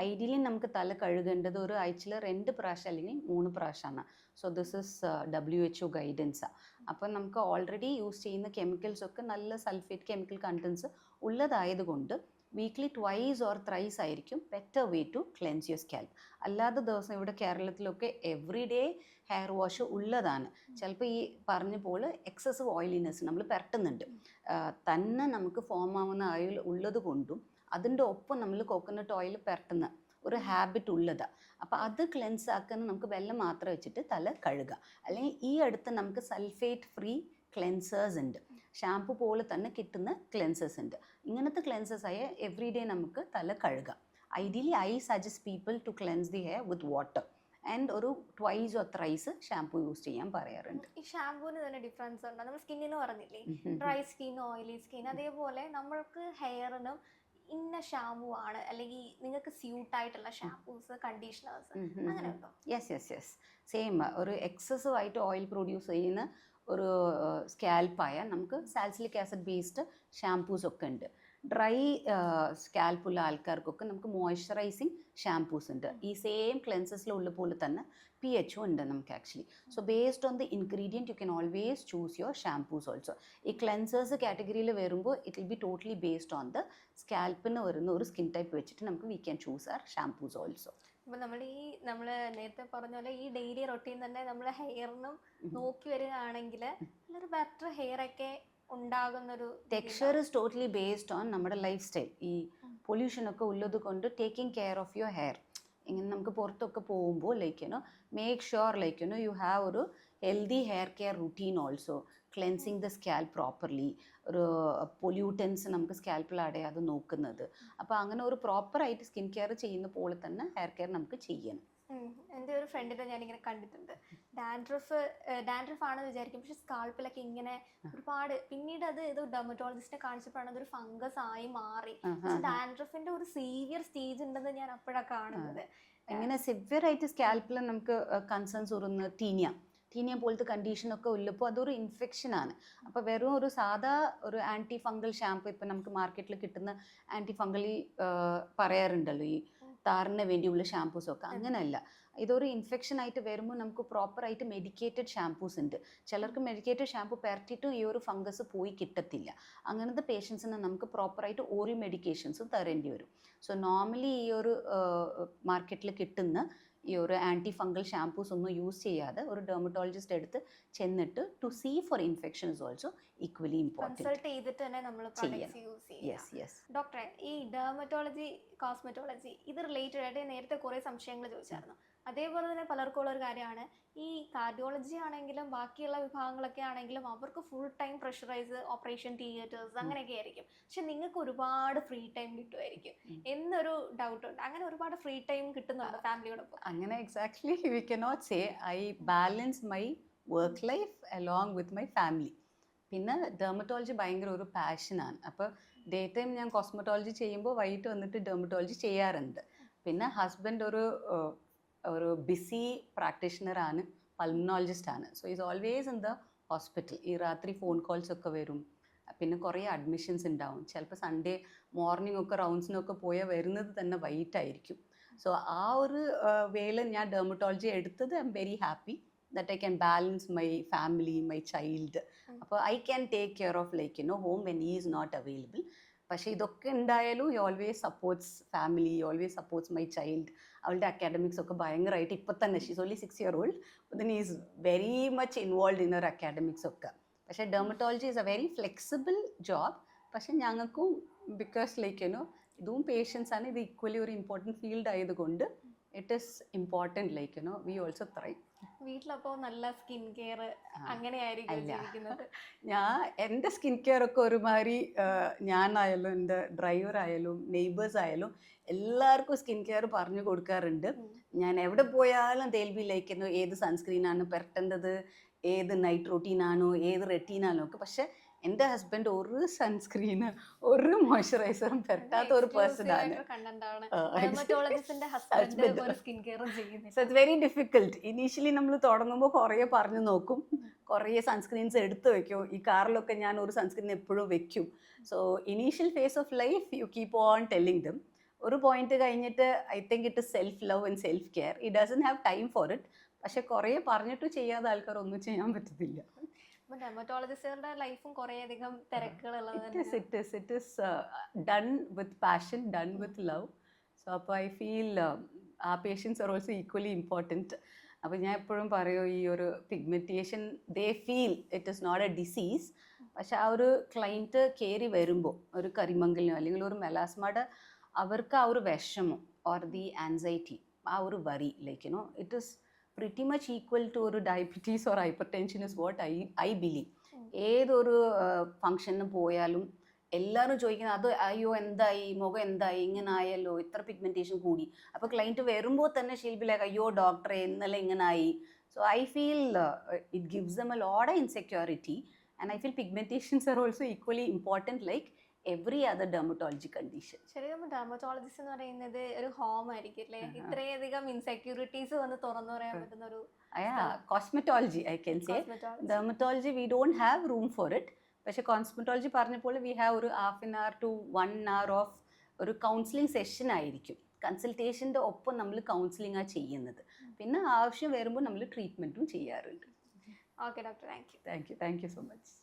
Ideally നമുക്ക് തല കഴുകേണ്ടത് ഒരു ആഴ്ചയിൽ 2 പ്രാവശ്യം അല്ലെങ്കിൽ 3 പ്രാവശ്യമാണ്. സോ ദിസ് ഇസ് WHO ഗൈഡൻസാണ്. അപ്പം നമുക്ക് ഓൾറെഡി യൂസ് ചെയ്യുന്ന കെമിക്കൽസ് ഒക്കെ നല്ല സൾഫേറ്റ് കെമിക്കൽ കണ്ടൻസ് ഉള്ളതായതുകൊണ്ട് വീക്ക്ലി 2 or 3 ആയിരിക്കും better way to cleanse your scalp. അല്ലാത്ത ദിവസം ഇവിടെ കേരളത്തിലൊക്കെ എവറി ഡേ ഹെയർ വാഷ് ഉള്ളതാണ്. ചിലപ്പോൾ ഈ പറഞ്ഞ പോലെ എക്സസീവ് ഓയിലിനെസ് നമ്മൾ പരട്ടുന്നുണ്ട്. തന്നെ നമുക്ക് ഫോം ആവുന്ന ഓയിൽ ഉള്ളത് കൊണ്ടും അതിൻ്റെ ഒപ്പം നമ്മൾ കോക്കനട്ട് ഓയിൽ പരട്ടുന്ന ഒരു ഹാബിറ്റ് ഉള്ളതാണ്. അപ്പോൾ അത് ക്ലെൻസ് ആക്കാൻ നമുക്ക് വെള്ളം മാത്രം വെച്ചിട്ട് തല കഴുകുക. അല്ലെങ്കിൽ ഈ അടുത്ത് നമുക്ക് സൾഫേറ്റ് ഫ്രീ ക്ലെൻസേഴ്സ് ഉണ്ട്, ഷാംപൂ പോലെ തന്നെ കിട്ടുന്ന ക്ലെൻസേഴ്സ് ഉണ്ട്. ഇങ്ങനത്തെ ക്ലെൻസേഴ്സ് ആയ എവറി ഡേ നമുക്ക് തല കഴുകാം. Ideally I suggest people to cleanse the hair with water and ഒരു 2 or 3 ഷാംപൂ യൂസ് ചെയ്യാൻ പറയാറുണ്ട്. ഈ ഷാംപൂവിന് തന്നെ ഡിഫറൻസ് ഉണ്ട്. നമ്മൾ സ്കിന്നിന് പറഞ്ഞില്ലേ, ഡ്രൈ സ്കിൻ, ഓയിലി സ്കിൻ, അതേപോലെ നമ്മൾക്ക് ഹെയറിനും ഇന്ന ഷാമ്പൂ ആണ് അല്ലെങ്കിൽ നിങ്ങൾക്ക് സ്യൂട്ട് ആയിട്ടുള്ള ഷാംപൂസ്, കണ്ടീഷണേഴ്സ് അങ്ങനെ ഉണ്ടോ? Yes same. ഒരു എക്സസീവ് ആയിട്ട് ഓയിൽ പ്രൊഡ്യൂസ് ചെയ്യുന്ന ഒരു സ്കാൽപ്പായ നമുക്ക് സാലിസിലിക് ആസിഡ് ബേസ്ഡ് ഷാംപൂസ് ഒക്കെ ഉണ്ട്. ഡ്രൈ സ്കാൽപ്പുള്ള ആൾക്കാർക്കൊക്കെ നമുക്ക് മോയ്സ്ചറൈസിങ് ഷാംപൂസ് ഉണ്ട്. ഈ സെയിം ക്ലെൻസസിലുള്ള പോലെ തന്നെ pH ഉണ്ട് നമുക്ക് actually. So based on the ingredient you can always choose your shampoos also. ഈ ക്ലെൻസേഴ്സ് കാറ്റഗറിയിൽ വരുമ്പോൾ it will be totally based on the സ്കാൽപ്പിന് വരുന്ന ഒരു സ്കിൻ ടൈപ്പ് വെച്ചിട്ട് നമുക്ക് we can choose our shampoos also. അപ്പോൾ നമ്മൾ നേരത്തെ പറഞ്ഞ പോലെ ഈ ഡെയിലി റൊട്ടീൻ തന്നെ നമ്മൾ ഹെയറിനും നോക്കി വരികയാണെങ്കിൽ നല്ലൊരു ബെറ്റർ ഹെയർ ഒക്കെ ഉണ്ടാകുന്നൊരു texture is totally based on നമ്മുടെ ലൈഫ് സ്റ്റൈൽ. ഈ പൊല്യൂഷൻ ഒക്കെ ഉള്ളത് കൊണ്ട് taking care of your hair. ഇങ്ങനെ നമുക്ക് പുറത്തൊക്കെ പോകുമ്പോൾ മേക്ക് ഷുവർ യു ഹാവ് ഒരു healthy hair care routine also, cleansing the scalp properly, ഒരു പൊല്യൂട്ടൻസ് നമുക്ക് സ്കാൽപ്പിൽ അടയാതെ നോക്കുന്നത്. അപ്പോൾ അങ്ങനെ ഒരു പ്രോപ്പറായിട്ട് സ്കിൻ കെയർ ചെയ്യുന്ന പോലെ തന്നെ ഹെയർ കെയർ നമുക്ക് ചെയ്യണം. എൻ്റെ ഒരു ഫ്രണ്ടിനെ ഞാനിങ്ങനെ കണ്ടിട്ടുണ്ട്. ഡാൻഡ്രഫ് ആണെന്ന് വിചാരിക്കും, പക്ഷെ സ്കാൾപ്പിലൊക്കെ ഇങ്ങനെ ഒരുപാട്, പിന്നീട് അത് ഏതോ ഡെർമറ്റോളജിസ്റ്റിനെ കാണിച്ചപ്പോഴാണ് അതൊരു ഫംഗസ് ആയി മാറി. ഡാൻഡ്രഫിന്റെ ഒരു സീവിയർ സ്റ്റേജ് ഉണ്ടെന്ന് ഞാൻ അപ്പോഴാണ് കാണുന്നത്. ഇങ്ങനെ സിവിയർ ആയിട്ട് സ്കാൽപ്പിൽ നമുക്ക് കൺസേൺസ് വരുന്ന ടീനിയ പോലത്തെ കണ്ടീഷനൊക്കെ ഉള്ളപ്പോൾ അതൊരു ഇൻഫെക്ഷനാണ്. അപ്പോൾ വെറും ഒരു സാധാ ഒരു ആൻറ്റി ഫംഗൽ ഷാമ്പു ഇപ്പം നമുക്ക് മാർക്കറ്റിൽ കിട്ടുന്ന ആൻറ്റി ഫംഗലി പറയാറുണ്ടല്ലോ ഈ താരന് വേണ്ടിയുള്ള ഷാംപൂസൊക്കെ, അങ്ങനെയല്ല. ഇതൊരു ഇൻഫെക്ഷൻ ആയിട്ട് വരുമ്പോൾ നമുക്ക് പ്രോപ്പറായിട്ട് മെഡിക്കേറ്റഡ് ഷാംപൂസ് ഉണ്ട്. ചിലർക്ക് മെഡിക്കേറ്റഡ് ഷാംപൂ പരട്ടിയിട്ടും ഈ ഒരു ഫംഗസ് പോയി കിട്ടത്തില്ല. അങ്ങനത്തെ പേഷ്യൻസിന് നമുക്ക് പ്രോപ്പറായിട്ട് ഓറൽ മെഡിക്കേഷൻസും തരേണ്ടി വരും. സോ നോർമലി ഈ ഒരു മാർക്കറ്റിൽ കിട്ടുന്ന ഈ ഒരു ആൻറ്റി ഫംഗൽ ഷാംപൂസ് ഒന്നും യൂസ് ചെയ്യാതെ ഒരു ഡെർമറ്റോളജിസ്റ്റ് എടുത്ത് ചെന്നിട്ട് to see for infection is also equally important. Consult ചെയ്തിട്ട് തന്നെ നമ്മൾ പ്രോഡക്ട്സ് യൂസ് ചെയ്യുക. ഡോക്ടറെ, ഈ ഡെർമറ്റോളജി, കോസ്മെറ്റോളജി ഇത് റിലേറ്റഡ് ആയിട്ട് നേരത്തെ കുറേ സംശയങ്ങൾ ചോദിച്ചായിരുന്നു. അതേപോലെ തന്നെ പലർക്കും ഉള്ള ഒരു കാര്യമാണ് ഈ കാർഡിയോളജി ആണെങ്കിലും ബാക്കിയുള്ള വിഭാഗങ്ങളൊക്കെ ആണെങ്കിലും അവർക്ക് full time pressurise operation theatres അങ്ങനെയൊക്കെ ആയിരിക്കും. പക്ഷെ നിങ്ങൾക്ക് ഒരുപാട് ഫ്രീ ടൈം കിട്ടുമായിരിക്കും എന്നൊരു ഡൗട്ട് ഉണ്ട്. അങ്ങനെ ഒരുപാട് ഫ്രീ ടൈം കിട്ടുന്നുണ്ടോ ഫാമിലിയോടൊപ്പം? അങ്ങനെ exactly we cannot say. I balance my work life along with my family. പിന്നെ ഡെർമറ്റോളജി ഭയങ്കര ഒരു പാഷനാണ്. അപ്പോൾ ഡേ ടൈം ഞാൻ കോസ്മെറ്റോളജി ചെയ്യുമ്പോൾ വൈകിട്ട് വന്നിട്ട് ഡെർമറ്റോളജി ചെയ്യാറുണ്ട്. പിന്നെ ഹസ്ബൻഡ് ഒരു ബിസി പ്രാക്ടീഷണറാണ്, പൾമനോളജിസ്റ്റാണ്. So is always in the hospital. ഈ രാത്രി ഫോൺ കോൾസ് ഒക്കെ വരും, പിന്നെ കുറേ അഡ്മിഷൻസ് ഉണ്ടാവും. ചിലപ്പോൾ സൺഡേ മോർണിംഗ് ഒക്കെ റൗണ്ട്സിനൊക്കെ പോയാൽ വരുന്നത് തന്നെ വൈകിട്ടായിരിക്കും. സോ ആ ഒരു വേള ഞാൻ ഡെർമറ്റോളജി എടുത്തത് I am very happy that I can balance my family, my child. അപ്പോൾ I can take care of home when he is not available. പക്ഷേ ഇതൊക്കെ ഉണ്ടായാലും he always supports family, he always supports my child. അവളുടെ അക്കാഡമിക്സ് ഒക്കെ ഭയങ്കരമായിട്ട് ഇപ്പം തന്നെ she's only 6-year-old then is very much involve in our academics ഒക്കെ. പക്ഷേ dermatology is a very flexible job. പക്ഷെ ഞങ്ങൾക്കും ബിക്കോസ് ലൈക്ക് ഇതും പേഷ്യൻസ് ആണ്, ഇത് ഈക്വലി ഒരു ഇമ്പോർട്ടൻറ്റ് ഫീൽഡ് ആയതുകൊണ്ട് it is important like we also try. വീട്ടിലപ്പോ നല്ല സ്കിൻ കെയർ അങ്ങനെയായിരിക്കും ജീവിക്കുന്നത്? എൻ്റെ സ്കിൻ കെയർ ഒക്കെ ഒരുമാതിരി ഞാനായാലും എൻ്റെ ഡ്രൈവർ ആയാലും നെയ്ബേഴ്സ് ആയാലും എല്ലാവർക്കും സ്കിൻ കെയർ പറഞ്ഞു കൊടുക്കാറുണ്ട്. ഞാൻ എവിടെ പോയാലും തേൽ ബി ലൈക്ക് ഏത് സൺസ്ക്രീനാണ് പുരട്ടേണ്ടത്, ഏത് നൈറ്റ് റൊട്ടീനാണോ, ഏത് റെറ്റീനാണോ ഒക്കെ. പക്ഷെ എൻ്റെ ഹസ്ബൻഡ് ഒരു സൺസ്ക്രീന് ഒരു മോയ്സ്ചറൈസറും പുരട്ടാത്ത ഒരു പേഴ്സൺ ആണ്. So it's very difficult. Initially നമ്മൾ തുടങ്ങുമ്പോൾ കുറേ പറഞ്ഞു നോക്കും, കുറേ സൺസ്ക്രീൻസ് എടുത്ത് വെക്കും. ഈ കാറിലൊക്കെ ഞാൻ ഒരു സൺസ്ക്രീൻ എപ്പോഴും വെക്കും. So initial face of life you keep on telling dum. ഒരു പോയിന്റ് കഴിഞ്ഞിട്ട് I think it is self love and self care. It doesn't have time for it. പക്ഷെ കുറേ പറഞ്ഞിട്ട് ചെയ്യാതെ ആൾക്കാർ ഒന്നും ചെയ്യാൻ പറ്റത്തില്ല. ഡെർമറ്റോളജിസ്റ്റുകളുടെ ലൈഫും കുറേയധികം തിരക്കുകളുള്ളത്. It is done with passion, done with love. So അപ്പോൾ ഐ ഫീൽ ആ patients are also equally important. അപ്പോൾ ഞാൻ എപ്പോഴും പറയും ഈ ഒരു pigmentation they feel it is not a disease. പക്ഷെ ആ ഒരു ക്ലൈൻറ്റ് കയറി വരുമ്പോൾ ഒരു കരിമങ്കലിനോ അല്ലെങ്കിൽ ഒരു മെലാസ്മയുടെ അവർക്ക് ആ ഒരു വിഷമം ഓർ ദി ആൻസൈറ്റി, ആ ഒരു worry like it is pretty much equal to ഒരു diabetes or hyper tension is what I believe. ഏതൊരു ഫങ്ഷന് പോയാലും എല്ലാവരും ചോദിക്കുന്നത് അത് അയ്യോ എന്തായി, മുഖം എന്തായി, ഇങ്ങനെ ആയല്ലോ, ഇത്ര പിഗ്മെൻറ്റേഷൻ കൂടി. അപ്പോൾ ക്ലൈൻറ്റ് വരുമ്പോൾ തന്നെ ഷീൽ ബി ലൈക്ക് അയ്യോ ഡോക്ടറെ ഇന്നലെ ഇങ്ങനെ ആയി. So I feel it gives them a lot of insecurity and I feel pigmentations R also equally important like every other dermatology condition. ശരിക്കും ഡെർമറ്റോളജിസ്റ്റ് എന്ന് പറയുന്നത് ഒരു ഹോം ആയിരിക്കും അല്ലേ? ഇത്രയധികം ഇൻസെക്യൂരിറ്റീസ് വന്ന് തുറന്നു പറയാൻ പറ്റുന്ന ഒരു cosmetology I can say. Dermatology we don't have room for it. പക്ഷെ കോസ്മെറ്റോളജി പറഞ്ഞപ്പോൾ വി ഹാവ് ഒരു 1/2 hour to 1 hour ഓഫ് ഒരു കൗൺസിലിംഗ് സെഷൻ ആയിരിക്കും. കൺസൾട്ടേഷൻ്റെ ഒപ്പം നമ്മൾ കൗൺസിലിംഗ് ആ ചെയ്യുന്നത്. പിന്നെ ആവശ്യം വരുമ്പോൾ നമ്മൾ ട്രീറ്റ്മെൻറ്റും ചെയ്യാറുണ്ട്. Okay doctor, thank you so much.